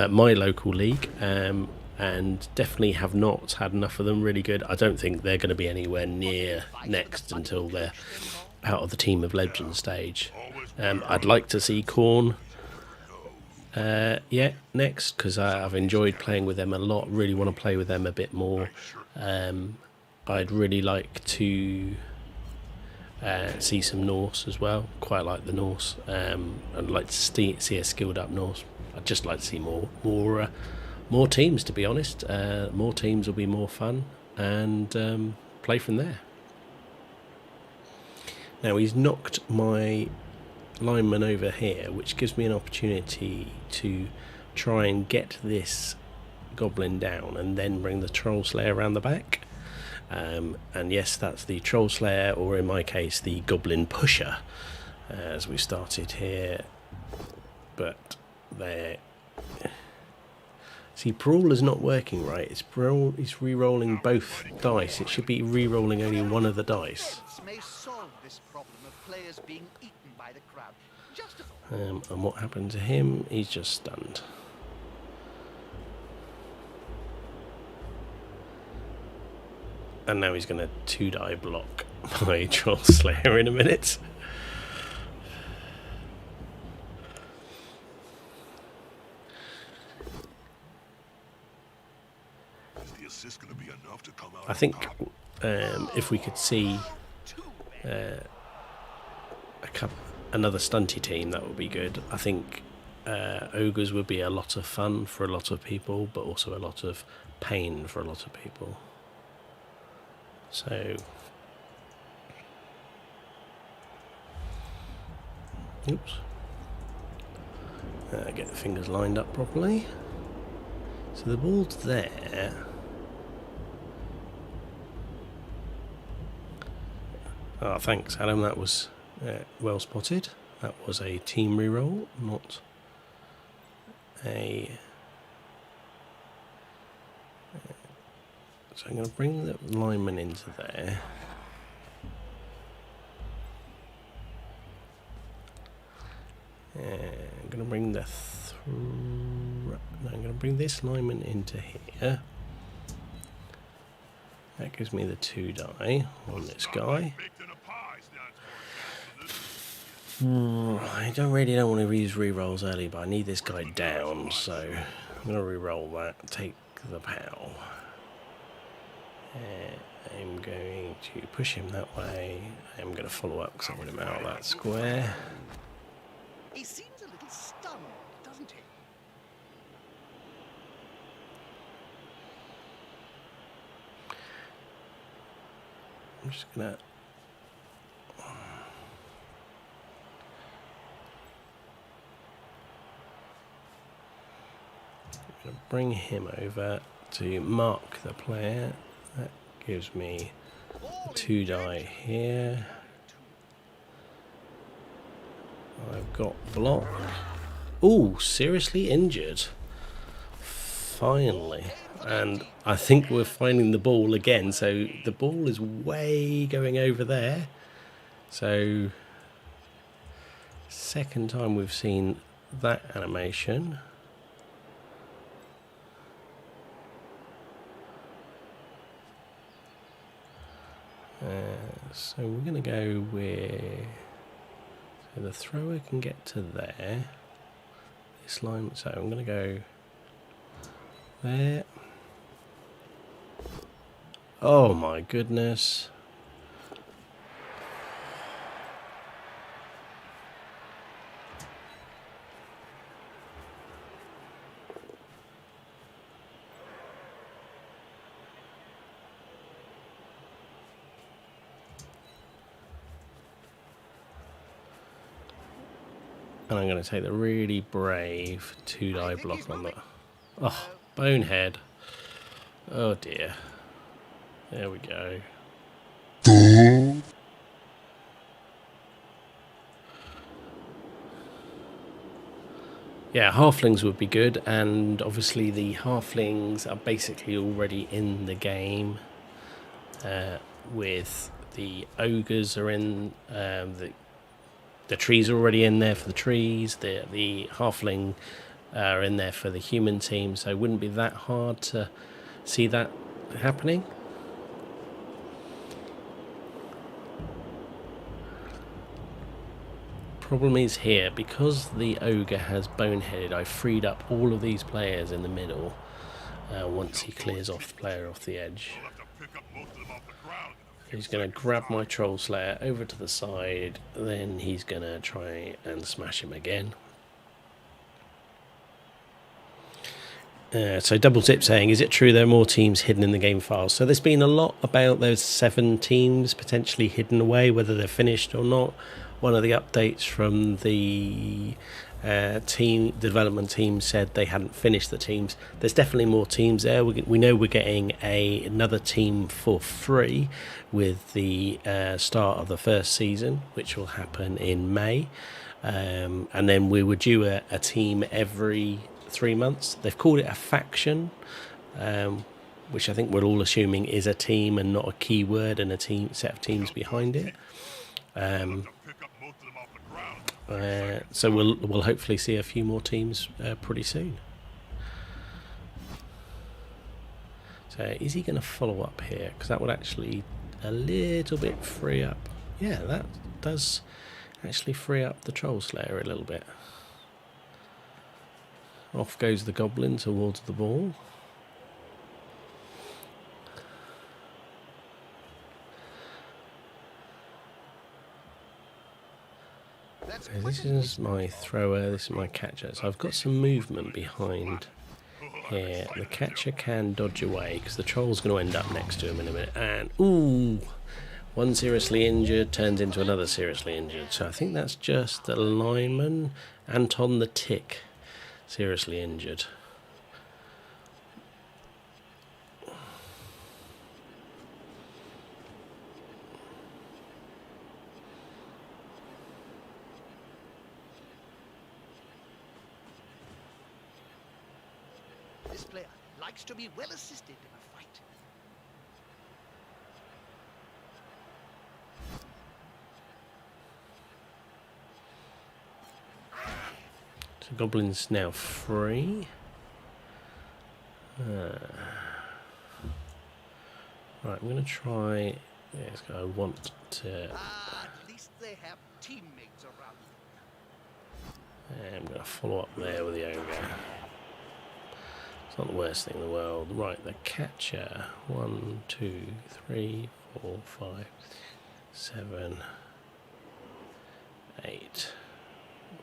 my local league, and definitely have not had enough of them. Really good. I don't think they're going to be anywhere near next until they're out of the Team of Legends stage. I'd like to see Khorne next, because I've enjoyed playing with them a lot. Really want to play with them a bit more. I'd really like to see some Norse as well. Quite like the Norse. I'd like to see a skilled up Norse. I'd just like to see more teams, to be honest. More teams will be more fun, and play from there. Now he's knocked my lineman over here, which gives me an opportunity to try and get this goblin down and then bring the Troll Slayer around the back. And yes, that's the Troll Slayer, or in my case the Goblin Pusher, as we started here. But there, see, Brawl is not working right. It's re-rolling both dice. It should be re-rolling only one of the dice. May solve this problem of players being eaten by the crowd. And what happened to him? He's just stunned. And now he's going to 2-die block my Troll Slayer in a minute. Is the assist going to be enough to come out? I think if we could see another stunty team, that would be good. I think ogres would be a lot of fun for a lot of people, but also a lot of pain for a lot of people. So, oops. Get the fingers lined up properly. So the ball's there. Oh, thanks, Adam. That was well spotted. That was a team reroll, not a... So I'm going to bring the lineman into there. I'm going to bring the... I'm going to bring this lineman into here. That gives me the 2-die on this guy. I don't want to use rerolls early, but I need this guy down, so I'm going to reroll that. Take the POW. I'm going to push him that way. I'm going to follow up because I want him out of that square. He seems a little stunned, doesn't he? I'm just going to... bring him over to mark the player. That gives me a 2 die here. I've got block. Oh, seriously injured. Finally. And I think we're finding the ball again. So the ball is way going over there. So second time we've seen that animation. So we're going to go with, so the thrower can get to there, this line, so I'm going to go there. Oh my goodness. And I'm going to take the really brave 2 die block on that. Oh, bonehead. Oh dear. There we go. Yeah, halflings would be good, and obviously the halflings are basically already in the game. With the ogres are in, the trees are already in there for the trees. The halfling are in there for the human team, so it wouldn't be that hard to see that happening. Problem is here, because the ogre has boneheaded, I freed up all of these players in the middle once he clears off the player off the edge. He's going to grab my Troll Slayer over to the side, then he's going to try and smash him again. So Double Tip saying, is it true there are more teams hidden in the game files? So there's been a lot about those 7 teams potentially hidden away, whether they're finished or not. One of the updates from the development team said they hadn't finished the teams. There's definitely more teams there. We know we're getting another team for free with the start of the first season, which will happen in May. And then we were due a team every 3 months. They've called it a faction, which I think we're all assuming is a team and not a keyword and a set of teams behind it. So we'll hopefully see a few more teams pretty soon. So is he going to follow up here? Because that would actually a little bit free up. Yeah, that does actually free up the Troll Slayer a little bit. Off goes the goblin towards the ball. So this is my thrower, this is my catcher. So I've got some movement behind here. The catcher can dodge away because the troll's going to end up next to him in a minute. And, ooh, one seriously injured turns into another seriously injured. So I think that's just the lineman, Anton the Tick, seriously injured. This player likes to be well assisted in a fight. So Goblin's now free. Right, I'm going to try... Yes, I want to... At least they have teammates around them. I'm going to follow up there with the ogre. It's not the worst thing in the world. Right, the catcher. 1, 2, 3, 4, 5, 7, 8.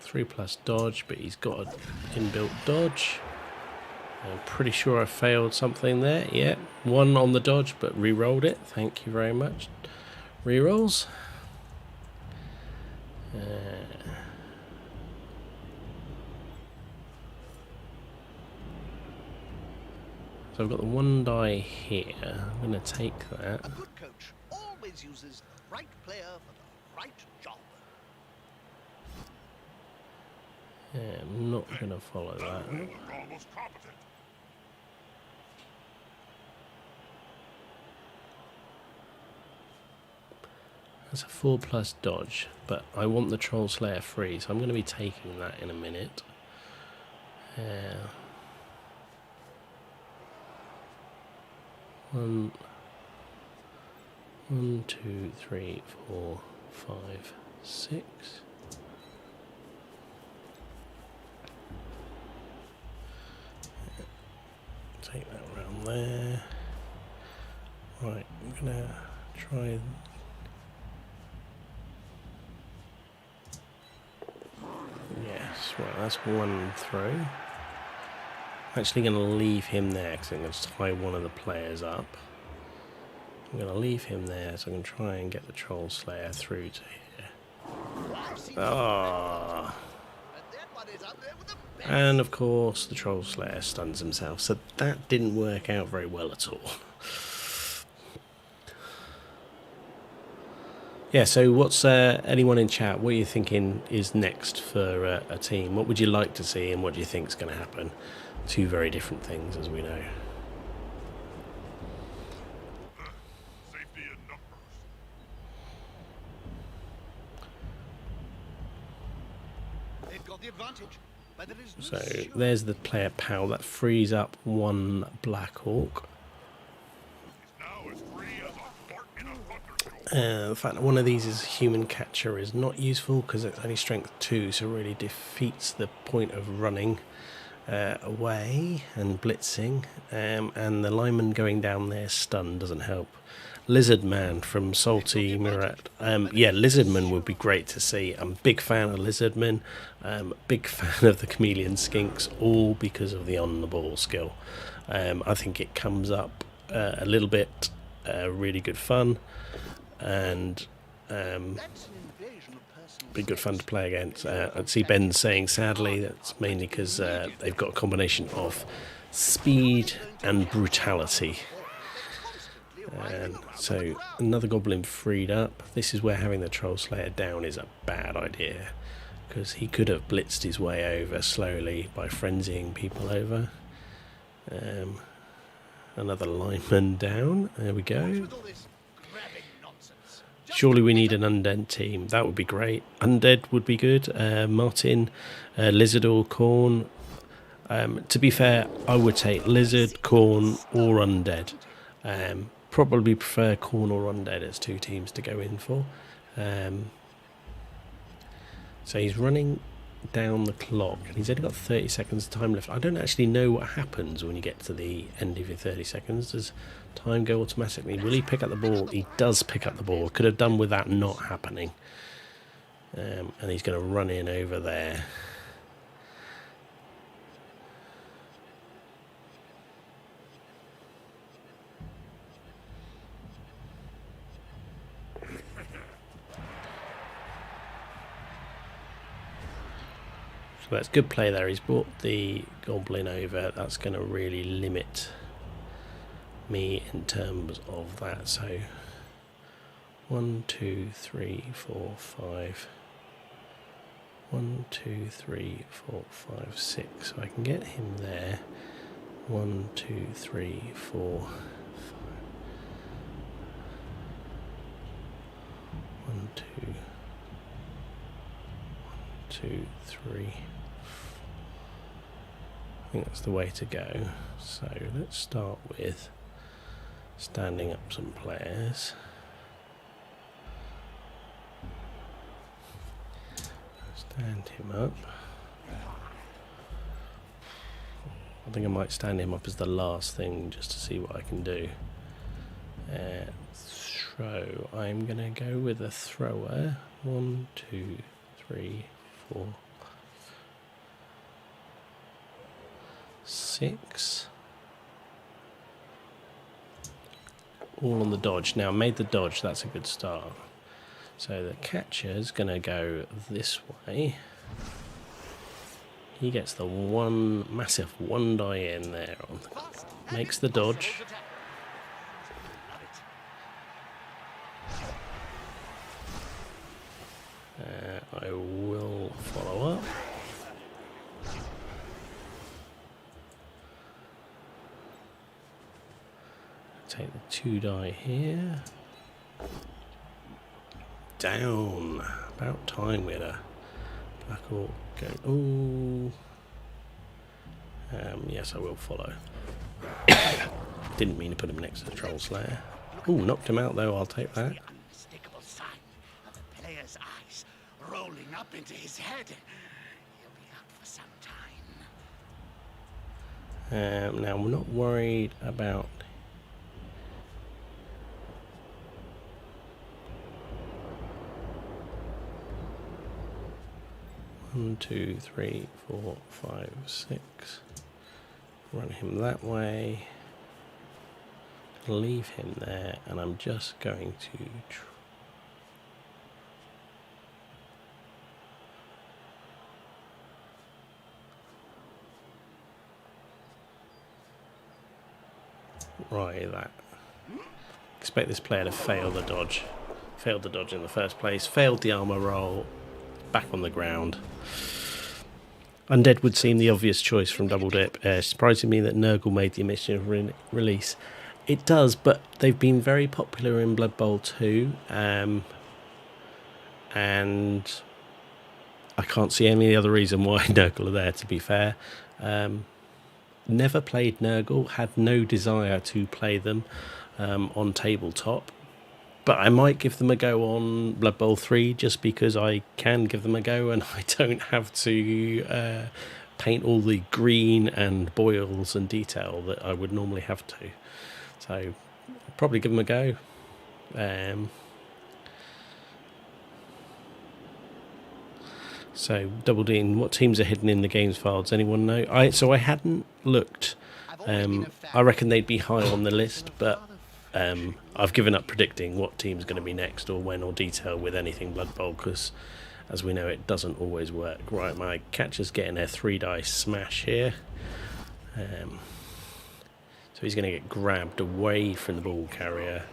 3 plus dodge, but he's got an inbuilt dodge. I'm pretty sure I failed something there. Yeah, 1 on the dodge, but re-rolled it. Thank you very much. Re-rolls. So I've got the 1 die here. I'm going to take that. A good coach always uses the right player for the right job. Yeah, I'm not going to follow that. They look almost competent. That's a 4 plus dodge, but I want the Troll Slayer free, so I'm going to be taking that in a minute. One, 2, 3, 4, 5, 6. Take that around there. Right, I'm gonna try. Yes, right, that's 1 throw. I'm actually going to leave him there because I'm going to tie one of the players up. I'm going to leave him there so I can try and get the Troll Slayer through to here. Ah! And of course the Troll Slayer stuns himself, so that didn't work out very well at all. Yeah, so what's anyone in chat, what are you thinking is next for a team? What would you like to see and what do you think is going to happen? 2 very different things, as we know. Safety in numbers. They've got the advantage, but there is no So sure there's the player PAL. That frees up 1 Black Hawk. He's now as free as a fart in a thunderstorm. The fact that one of these is a human catcher is not useful because it's only strength 2, so it really defeats the point of running away and blitzing, and the lineman going down there stunned doesn't help. Lizard Man from Salty Murat. Yeah, Lizardman would be great to see. I'm a big fan of Lizardman, big fan of the Chameleon Skinks, all because of the on the ball skill. I think it comes up a little bit really good fun, and that's an invasion of personal be good fun to space. play against. I see Ben saying sadly that's mainly because they've got a combination of speed and brutality. So another goblin freed up. This is where having the Troll Slayer down is a bad idea, because he could have blitzed his way over slowly by frenzying people over. Another lineman down. There we go. With all this grabbing nonsense. Surely we need an undead team. That would be great. Undead would be good. Martin, Lizard or Corn. To be fair, I would take Lizard, Corn or Undead. Probably prefer Corn or Undead as 2 teams to go in for. So he's running down the clock and he's only got 30 seconds of time left. I don't actually know what happens when you get to the end of your 30 seconds. Does time go automatically? Will he pick up the ball? He does pick up the ball. Could have done with that not happening. And he's going to run in over there. So that's good play there. He's brought the goblin over. That's going to really limit me in terms of that. So 1, 2, 3, 4, 5. 1, 2, 3, 4, 5, 6. So I can get him there. 1, 2, 3, 4, 5. 1, 2, 2, 3. I think that's the way to go. So let's start with standing up some players. Stand him up. I think I might stand him up as the last thing just to see what I can do. Throw. I'm going to go with a thrower. 1, 2, 3, 4, 6. All on the dodge. Now, I made the dodge. That's a good start. So the catcher's going to go this way. He gets the massive 1 die in there. Makes the dodge. I will follow up. Take the 2 die here. Down. About time we had a black orc go. Ooh. Yes, I will follow. Didn't mean to put him next to the Troll Slayer. Ooh, knocked him out though. I'll take that. Unmistakable sign of the player's eyes rolling up into his head. He'll be out for some time. Now we're not worried about. One, 2, 3, 4, 5, 6. Run him that way. Leave him there, and I'm just going to. Right, that. Expect this player to fail the dodge. Failed the dodge in the first place. Failed the armor roll. Back on the ground. Undead would seem the obvious choice from Double Dip. Surprising me that Nurgle made the initial release. It does, but they've been very popular in Blood Bowl 2. And I can't see any other reason why Nurgle are there, to be fair. Never played Nurgle, had no desire to play them on tabletop. But I might give them a go on Blood Bowl 3 just because I can give them a go and I don't have to paint all the green and boils and detail that I would normally have to. So I'll probably give them a go. So Double Dean, what teams are hidden in the games file? Does anyone know? I hadn't looked. I reckon they'd be high on the list, but I've given up predicting what team's going to be next or when or detail with anything Blood Bowl because, as we know, it doesn't always work. Right, my catcher's getting a 3 die smash here. So he's going to get grabbed away from the ball carrier.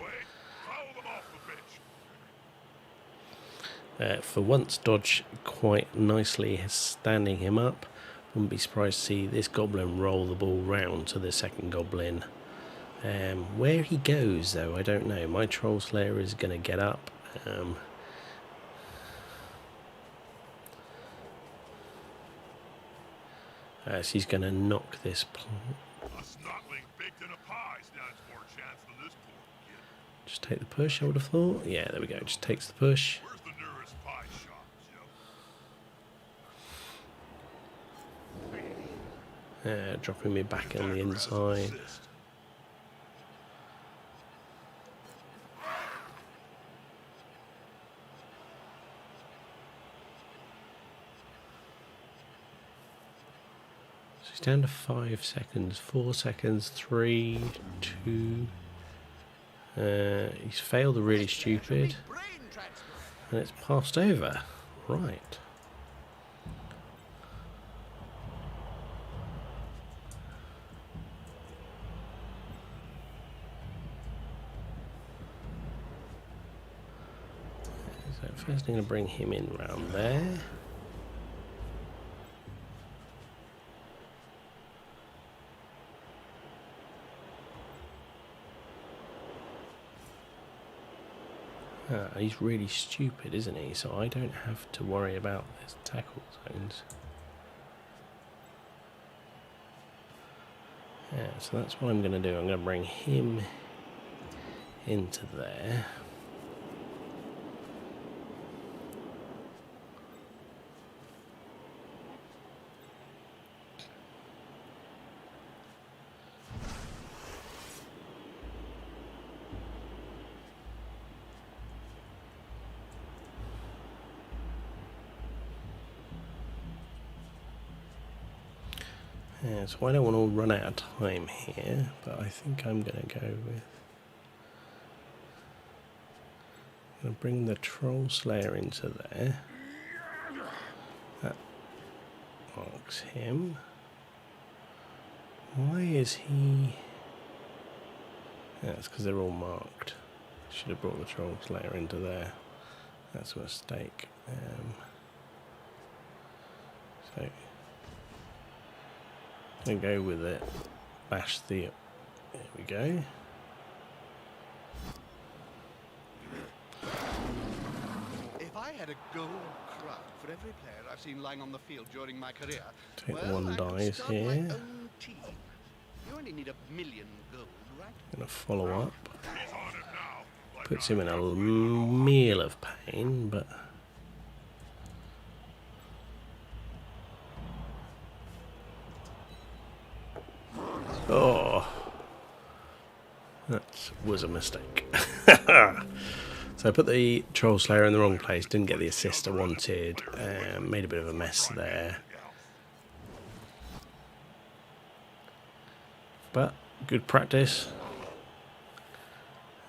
For once, dodge quite nicely, standing him up. Wouldn't be surprised to see this goblin roll the ball round to the second goblin. Where he goes, though, I don't know. My Troll Slayer is going to get up. So he's going to knock this. Just take the push, I would have thought. Yeah, there we go. Just takes the push. Dropping me back on the inside. So he's down to 5 seconds, 4 seconds, 3, 2. He's failed the really stupid. And it's passed over. Right. So first I'm going to bring him in round there. He's really stupid, isn't he? So I don't have to worry about his tackle zones. Yeah, so that's what I'm going to do. I'm going to bring him into there. Yeah, so I don't want to run out of time here, but I think I'm going to go with... I'm going to bring the Troll Slayer into there. That marks him. Why is he... Yeah, it's because they're all marked. Should have brought the Troll Slayer into there. That's a mistake. So, I'm going to go with it. Bash the... There we go. If I had a gold crown for every player I've seen lying on the field during my career, Take well, one I could dice start my here. own team. You only need 1,000,000 gold, right? Going to follow up. He's on it now. Like Puts him in a meal of pain, but... Oh, that was a mistake. So I put the Troll Slayer in the wrong place, didn't get the assist I wanted, made a bit of a mess there. But good practice.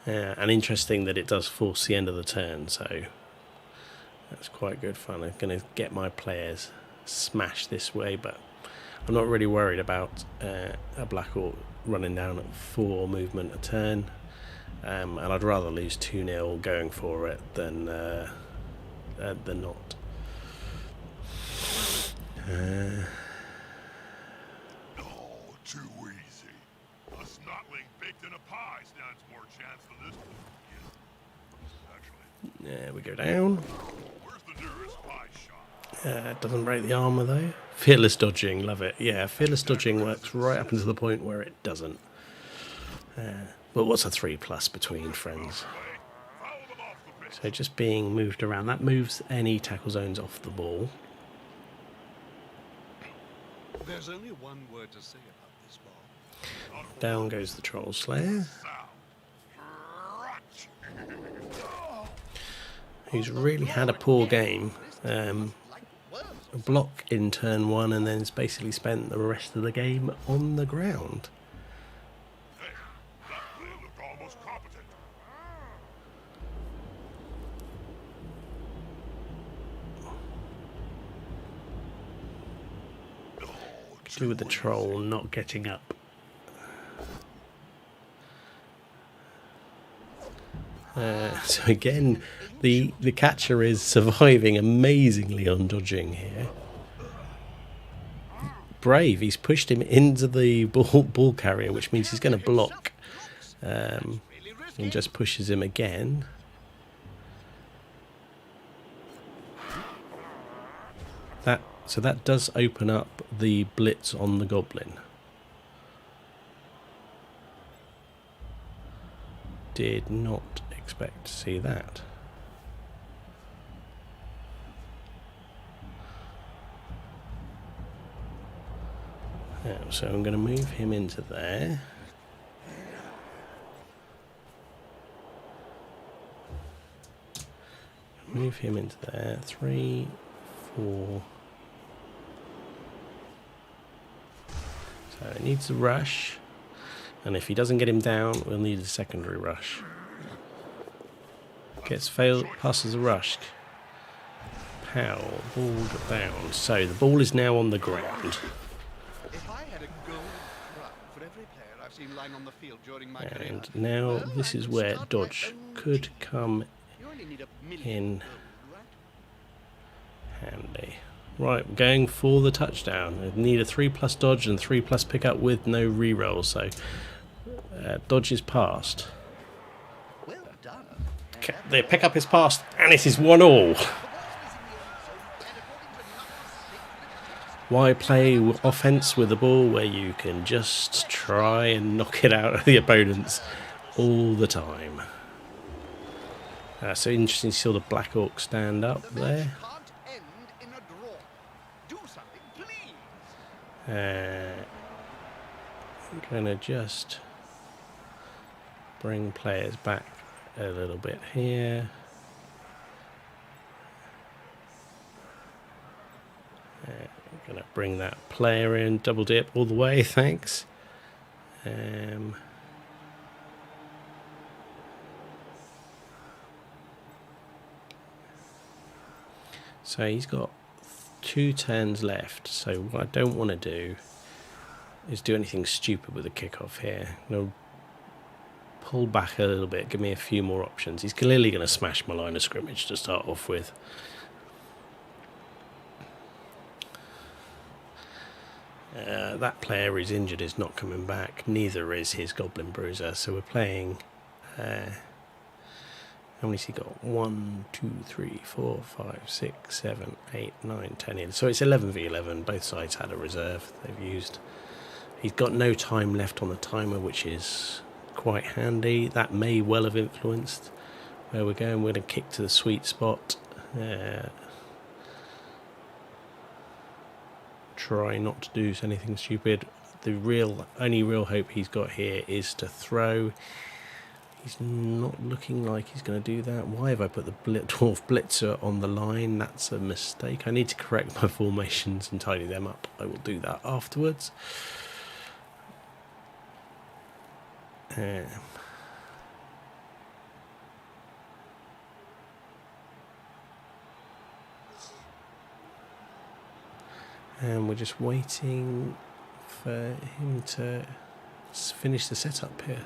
And interesting that it does force the end of the turn, so that's quite good fun. I'm going to get my players smashed this way, but I'm not really worried about a Black Orc running down at 4 movement a turn, and I'd rather lose 2-0 going for it than not. Oh, too easy. A snotling baked in a pie stands more chance than this. Actually, There we go down. where's the nearest pie shop? Doesn't break the armour though. Fearless dodging, love it. Yeah, fearless dodging works right up until the point where it doesn't. But what's a 3+ between friends? Foul them off the pitch. So just being moved around, that moves any tackle zones off the ball. There's only one word to say about this ball. Down goes the Troll Slayer, who's really had a poor game. A block in turn 1 and then has basically spent the rest of the game on the ground. Hey, that play looked almost competent. Do with the Troll not getting up. So again, the catcher is surviving amazingly on dodging here. Brave, he's pushed him into the ball carrier, which means he's going to block, and just pushes him again. So that does open up the blitz on the Goblin. Did not expect to see that. So I'm going to move him into there. Move him into there. 3, 4. So it needs a rush. And if he doesn't get him down, we'll need a secondary rush. Gets failed, passes a rush. Pow, ball down. So the ball is now on the ground. If I had a gold crown for every player I've seen lying on the field during my career, And now well, this I is could where start my dodge own could team. come You only need 1,000,000 in gold, right? handy. Right, we're going for the touchdown. I need a 3+ dodge and 3+ pickup with no reroll. So dodge is passed. Well done. The pickup is passed, and it is 1-1. Why play offense with the ball where you can just try and knock it out of the opponents all the time? So interesting to see the Black Orc stand up The there. match can't end in a draw. Do something, please. I'm going to just bring players back a little bit here. Going to bring that player in, double dip all the way, thanks. So he's got 2 turns left, so what I don't want to do is do anything stupid with the kickoff here. No, pull back a little bit, give me a few more options. He's clearly going to smash my line of scrimmage to start off with. That player is injured, is not coming back. Neither is his Goblin Bruiser. So we're playing... how many's he got? 1, 2, 3, 4, 5, 6, 7, 8, 9, 10 in. So it's 11v11. Both sides had a reserve they've used. He's got no time left on the timer, which is quite handy. That may well have influenced where we're going. We're going to kick to the sweet spot. Try not to do anything stupid. The only real hope he's got here is to throw. He's not looking like he's going to do that. Why have I put the Dwarf Blitzer on the line? That's a mistake. I need to correct my formations and tidy them up. I will do that afterwards. And we're just waiting for him to finish the setup here.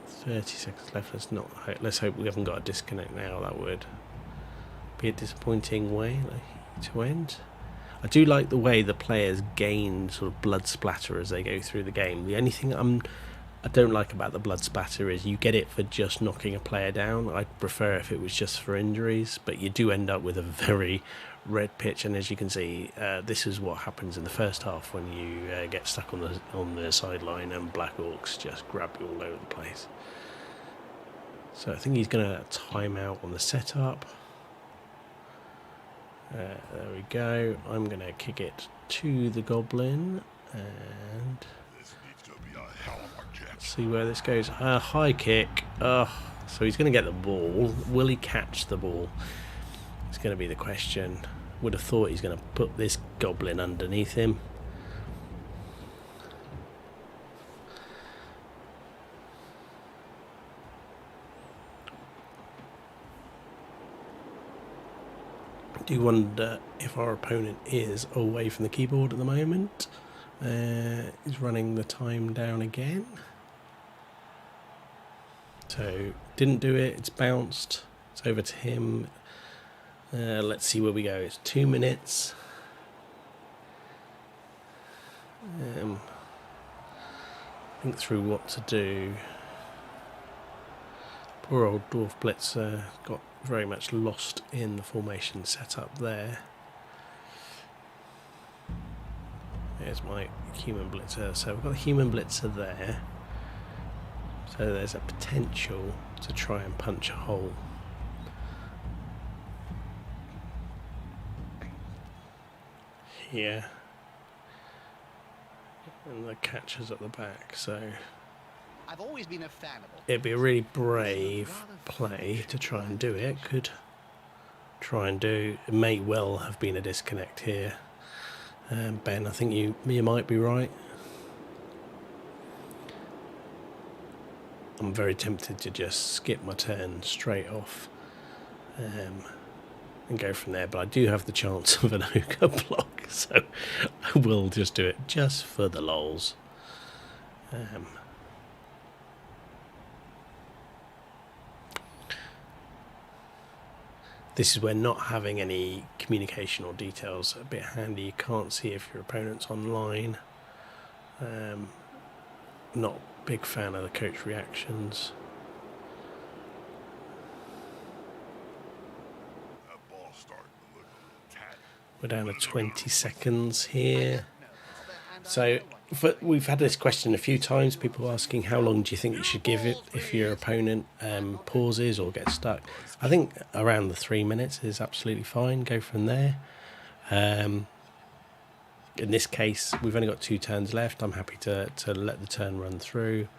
30 seconds left. Let's hope we haven't got a disconnect now. That would be a disappointing way to end. I do like the way the players gain sort of blood splatter as they go through the game. The only thing I don't like about the blood spatter is you get it for just knocking a player down. I'd prefer if it was just for injuries, but you do end up with a very red pitch, and as you can see, this is what happens in the first half when you get stuck on the sideline and Black Orcs just grab you all over the place. So I think he's going to time out on the setup. There we go. I'm going to kick it to the Goblin and see where this goes. High kick. So he's going to get the ball. Will he catch the ball? It's going to be the question. Would have thought he's going to put this Goblin underneath him. I do wonder if our opponent is away from the keyboard at the moment. He's running the time down again. So, didn't do it. It's bounced. It's over to him. Let's see where we go. It's 2 minutes. Think through what to do. Poor old Dwarf Blitzer got very much lost in the formation setup there. There's my human blitzer. So we've got the human blitzer there. So there's a potential to try and punch a hole. Here. And the catcher's at the back, so I've always been a fan of it'd be a really brave play to try and do it. Could try and do. It may well have been a disconnect here. Ben, I think you might be right. I'm very tempted to just skip my turn straight off and go from there, but I do have the chance of an ochre block, so I will just do it just for the lols. This is where not having any communication or details a bit handy. You can't see if your opponent's online. Not a big fan of the coach reactions. That ball's starting to look a little tatty. We're down to 20 seconds here. So we've had this question a few times, people asking how long do you think you should give it if your opponent pauses or gets stuck. I think around the 3 minutes is absolutely fine. Go from there. In this case, we've only got 2 turns left. I'm happy to let the turn run through.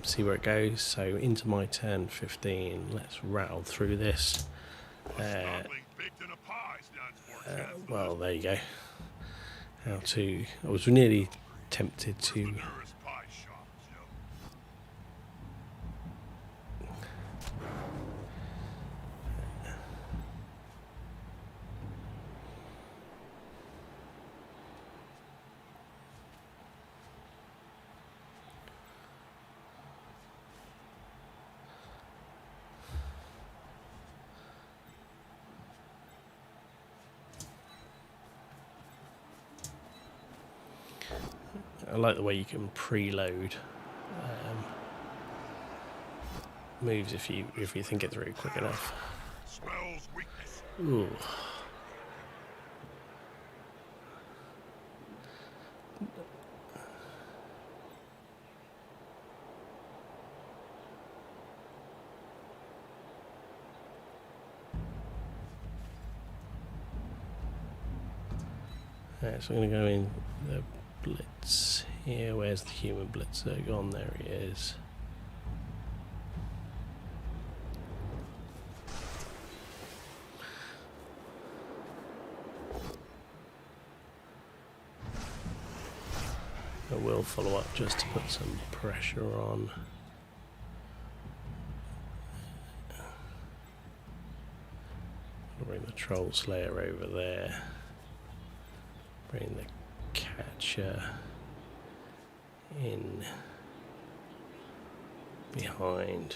see where it goes. So into my turn 15. Let's rattle through this. Startling baked in a pie stands more chance than Well, this. there you go. I was nearly tempted Where's the to. nearest pie shop, Joe? I like the way you can preload moves if you think it through quick enough. Smells weakness. Ooh. Right, so I'm going to go in the blitz here. Where's the human blitzer gone? There he is. I will follow up just to put some pressure on. I'll bring the Troll Slayer over there. Bring the catcher in behind.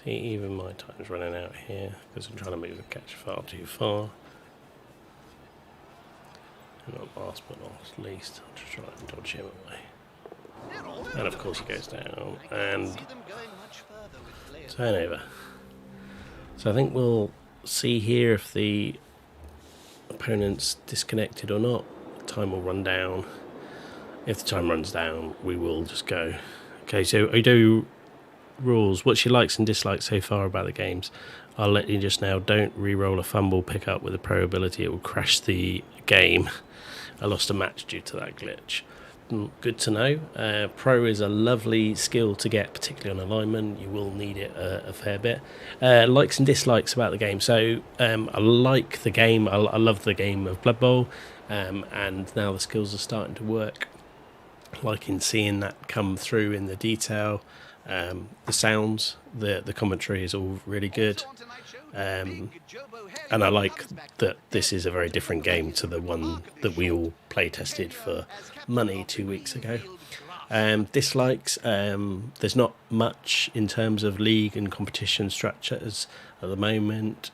See, even my time's running out here because I'm trying to move the catcher far too far. And not last but not least, I'll just try and dodge him away. And of course he goes down and turnover. So I think we'll see here if the opponent's disconnected or not. Time will run down. If the time runs down, we will just go. Okay, so I do rules. What's your likes and dislikes so far about the games? I'll let you just now. Don't re-roll a fumble pickup with a pro ability. It will crash the game. I lost a match due to that glitch. Good to know. Pro is a lovely skill to get, particularly on alignment. You will need it a fair bit. Likes and dislikes about the game. So I like the game. I love the game of Blood Bowl, and now the skills are starting to work. Liking seeing that come through in the detail. The sounds, the commentary is all really good. And I like that this is a very different game to the one that we all play tested for money 2 weeks ago. Dislikes, there's not much in terms of league and competition structures at the moment.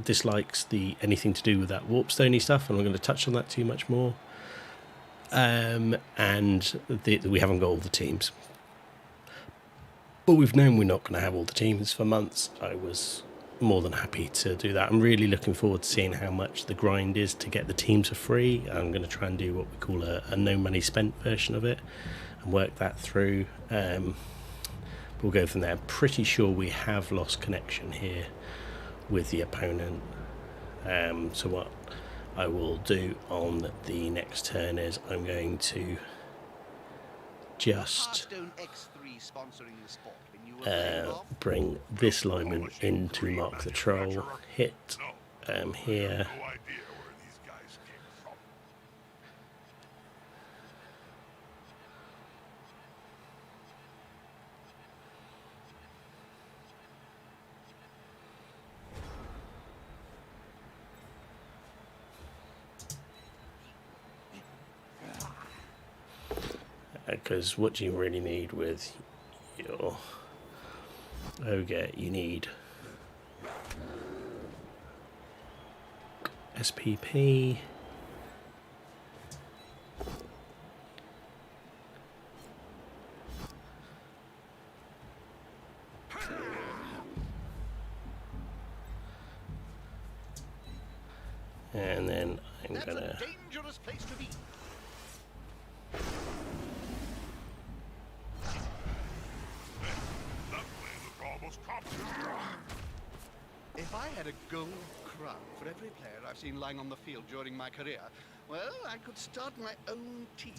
Dislikes anything to do with that Warpstoney stuff, and I'm going to touch on that too much more. And we haven't got all the teams. But we've known we're not going to have all the teams for months. I was more than happy to do that. I'm really looking forward to seeing how much the grind is to get the teams for free. I'm going to try and do what we call a no money spent version of it and work that through. We'll go from there. I'm pretty sure we have lost connection here with the opponent. So what I will do on the next turn is I'm going to just bring this lineman in to mark the troll, hit here. No idea where these guys came from. Because what do you really need with your ogre? You need SPP, and then I'm gonna dangerous place to be. That play looked almost competent. If I had a gold crown for every player I've seen lying on the field during my career, well, I could start my own team.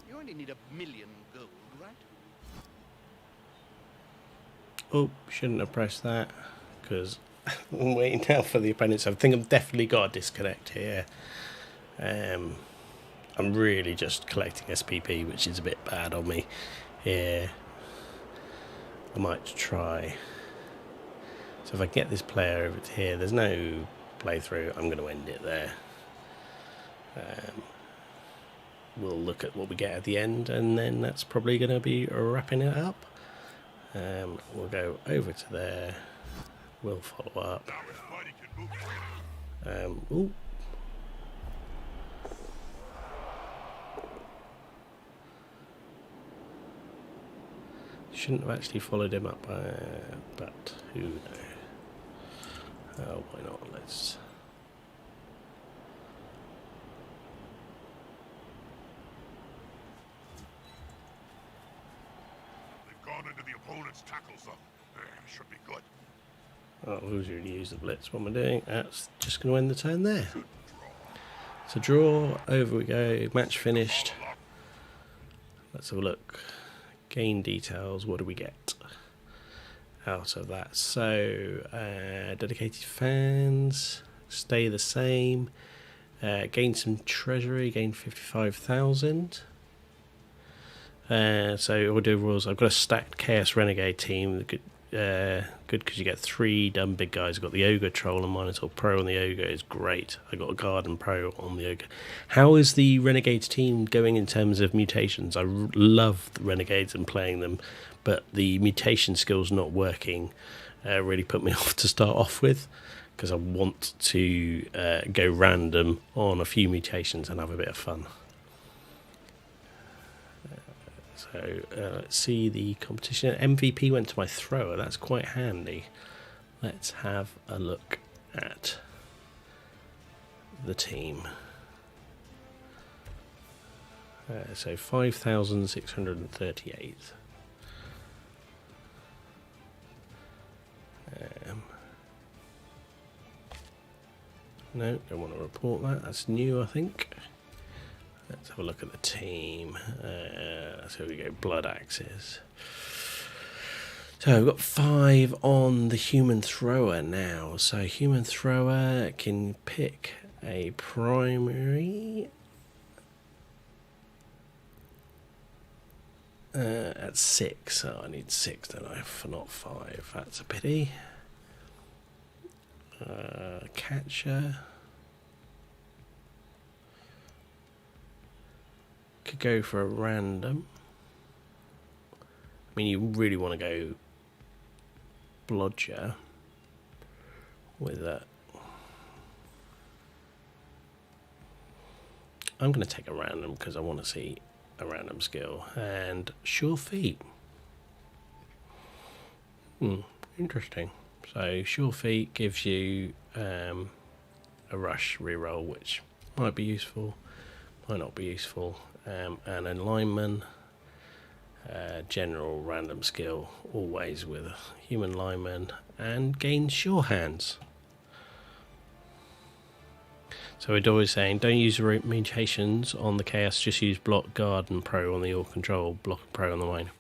You only need 1,000,000 gold, right? Oh, shouldn't have pressed that, because I'm waiting now for the opponents. I think I've definitely got a disconnect here. I'm really just collecting SPP, which is a bit bad on me here. I might try. So if I get this player over to here, there's no playthrough. I'm going to end it there. We'll look at what we get at the end, and then that's probably going to be wrapping it up. We'll go over to there. We'll follow up. Now his buddy can move. Ooh. Shouldn't have actually followed him up, but who knows? Why not? Let's. They've gone into the opponent's tackle zone. Should be good. Oh, who's already used the blitz? What am I doing? That's just going to end the turn there. So draw, over we go, match finished. Let's have a look. Gain details, what do we get out of that? So, dedicated fans, stay the same. Gain some treasury, gain 55,000. So order rules. I've got a stacked Chaos Renegade team. Good because you get 3 dumb big guys. I've got the Ogre, Troll and Minotaur. Pro on the Ogre is great. I got a Garden Pro on the Ogre. How is the Renegades team going in terms of mutations? I love the Renegades and playing them, but the mutation skill's not working. Really put me off to start off with, because I want to go random on a few mutations and have a bit of fun. So let's see the competition. MVP went to my thrower. That's quite handy. Let's have a look at the team. So 5,638. No, don't want to report that. That's new, I think. Let's have a look at the team. So we go, Blood Axes. So we've got 5 on the Human Thrower now. So Human Thrower can pick a primary at 6. So I need 6, don't I? For not 5. That's a pity. Catcher. Could go for a random. I mean, you really want to go Blodger with that. I'm going to take a random because I want to see a random skill. And Sure Feet. Interesting. So Sure Feet gives you a rush reroll, which might be useful, might not be useful. And then lineman, general random skill, always with a human lineman, and gain sure hands. So we're always saying don't use mutations on the chaos, just use block, guard and pro on the all control, block and pro on the mine.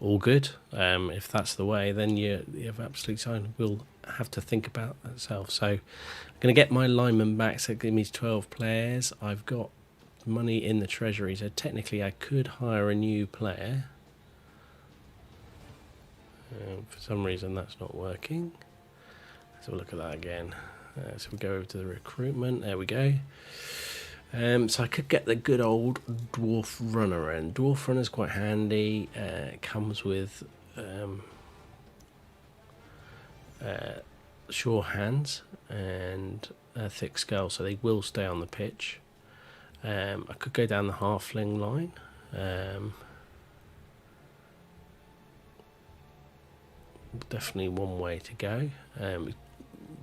All good. If that's the way, then you have absolute sign. We'll have to think about that self. So I'm going to get my lineman back, so it gives me 12 players. I've got money in the treasury, so technically I could hire a new player. For some reason that's not working. Let's have a look at that again. So we go over to the recruitment. There we go. So I could get the good old Dwarf Runner, and Dwarf Runner's quite handy. It comes with sure hands and a thick skull, so they will stay on the pitch. I could go down the halfling line. Definitely one way to go.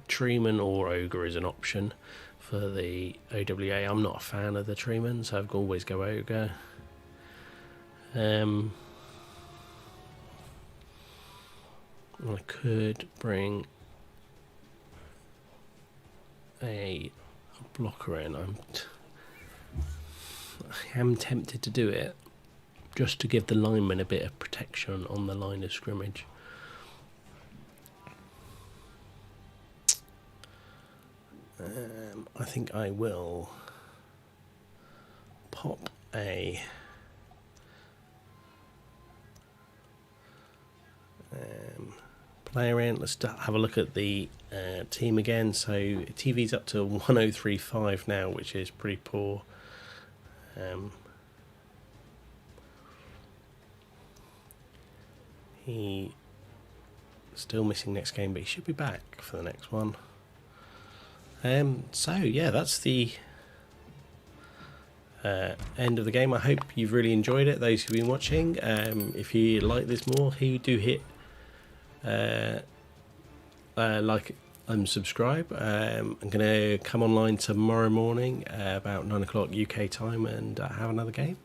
Treeman or Ogre is an option for the OWA. I'm not a fan of the Treeman, so I've always go Ogre. I could bring a blocker in. I am tempted to do it just to give the lineman a bit of protection on the line of scrimmage. I think I will pop a player in. Let's have a look at the team again. So TV's up to 1035 now, which is pretty poor. He still missing next game, but he should be back for the next one. So yeah, that's the end of the game. I hope you've really enjoyed it, those who've been watching. If you like this more, do hit like and subscribe. I'm going to come online tomorrow morning about 9 o'clock UK time and have another game.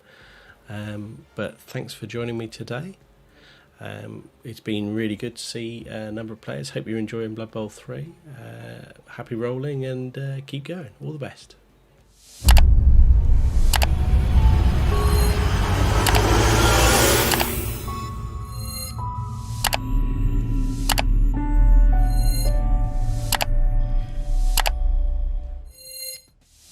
But thanks for joining me today. It's been really good to see a number of players. Hope you're enjoying Blood Bowl 3. Happy rolling and keep going. All the best.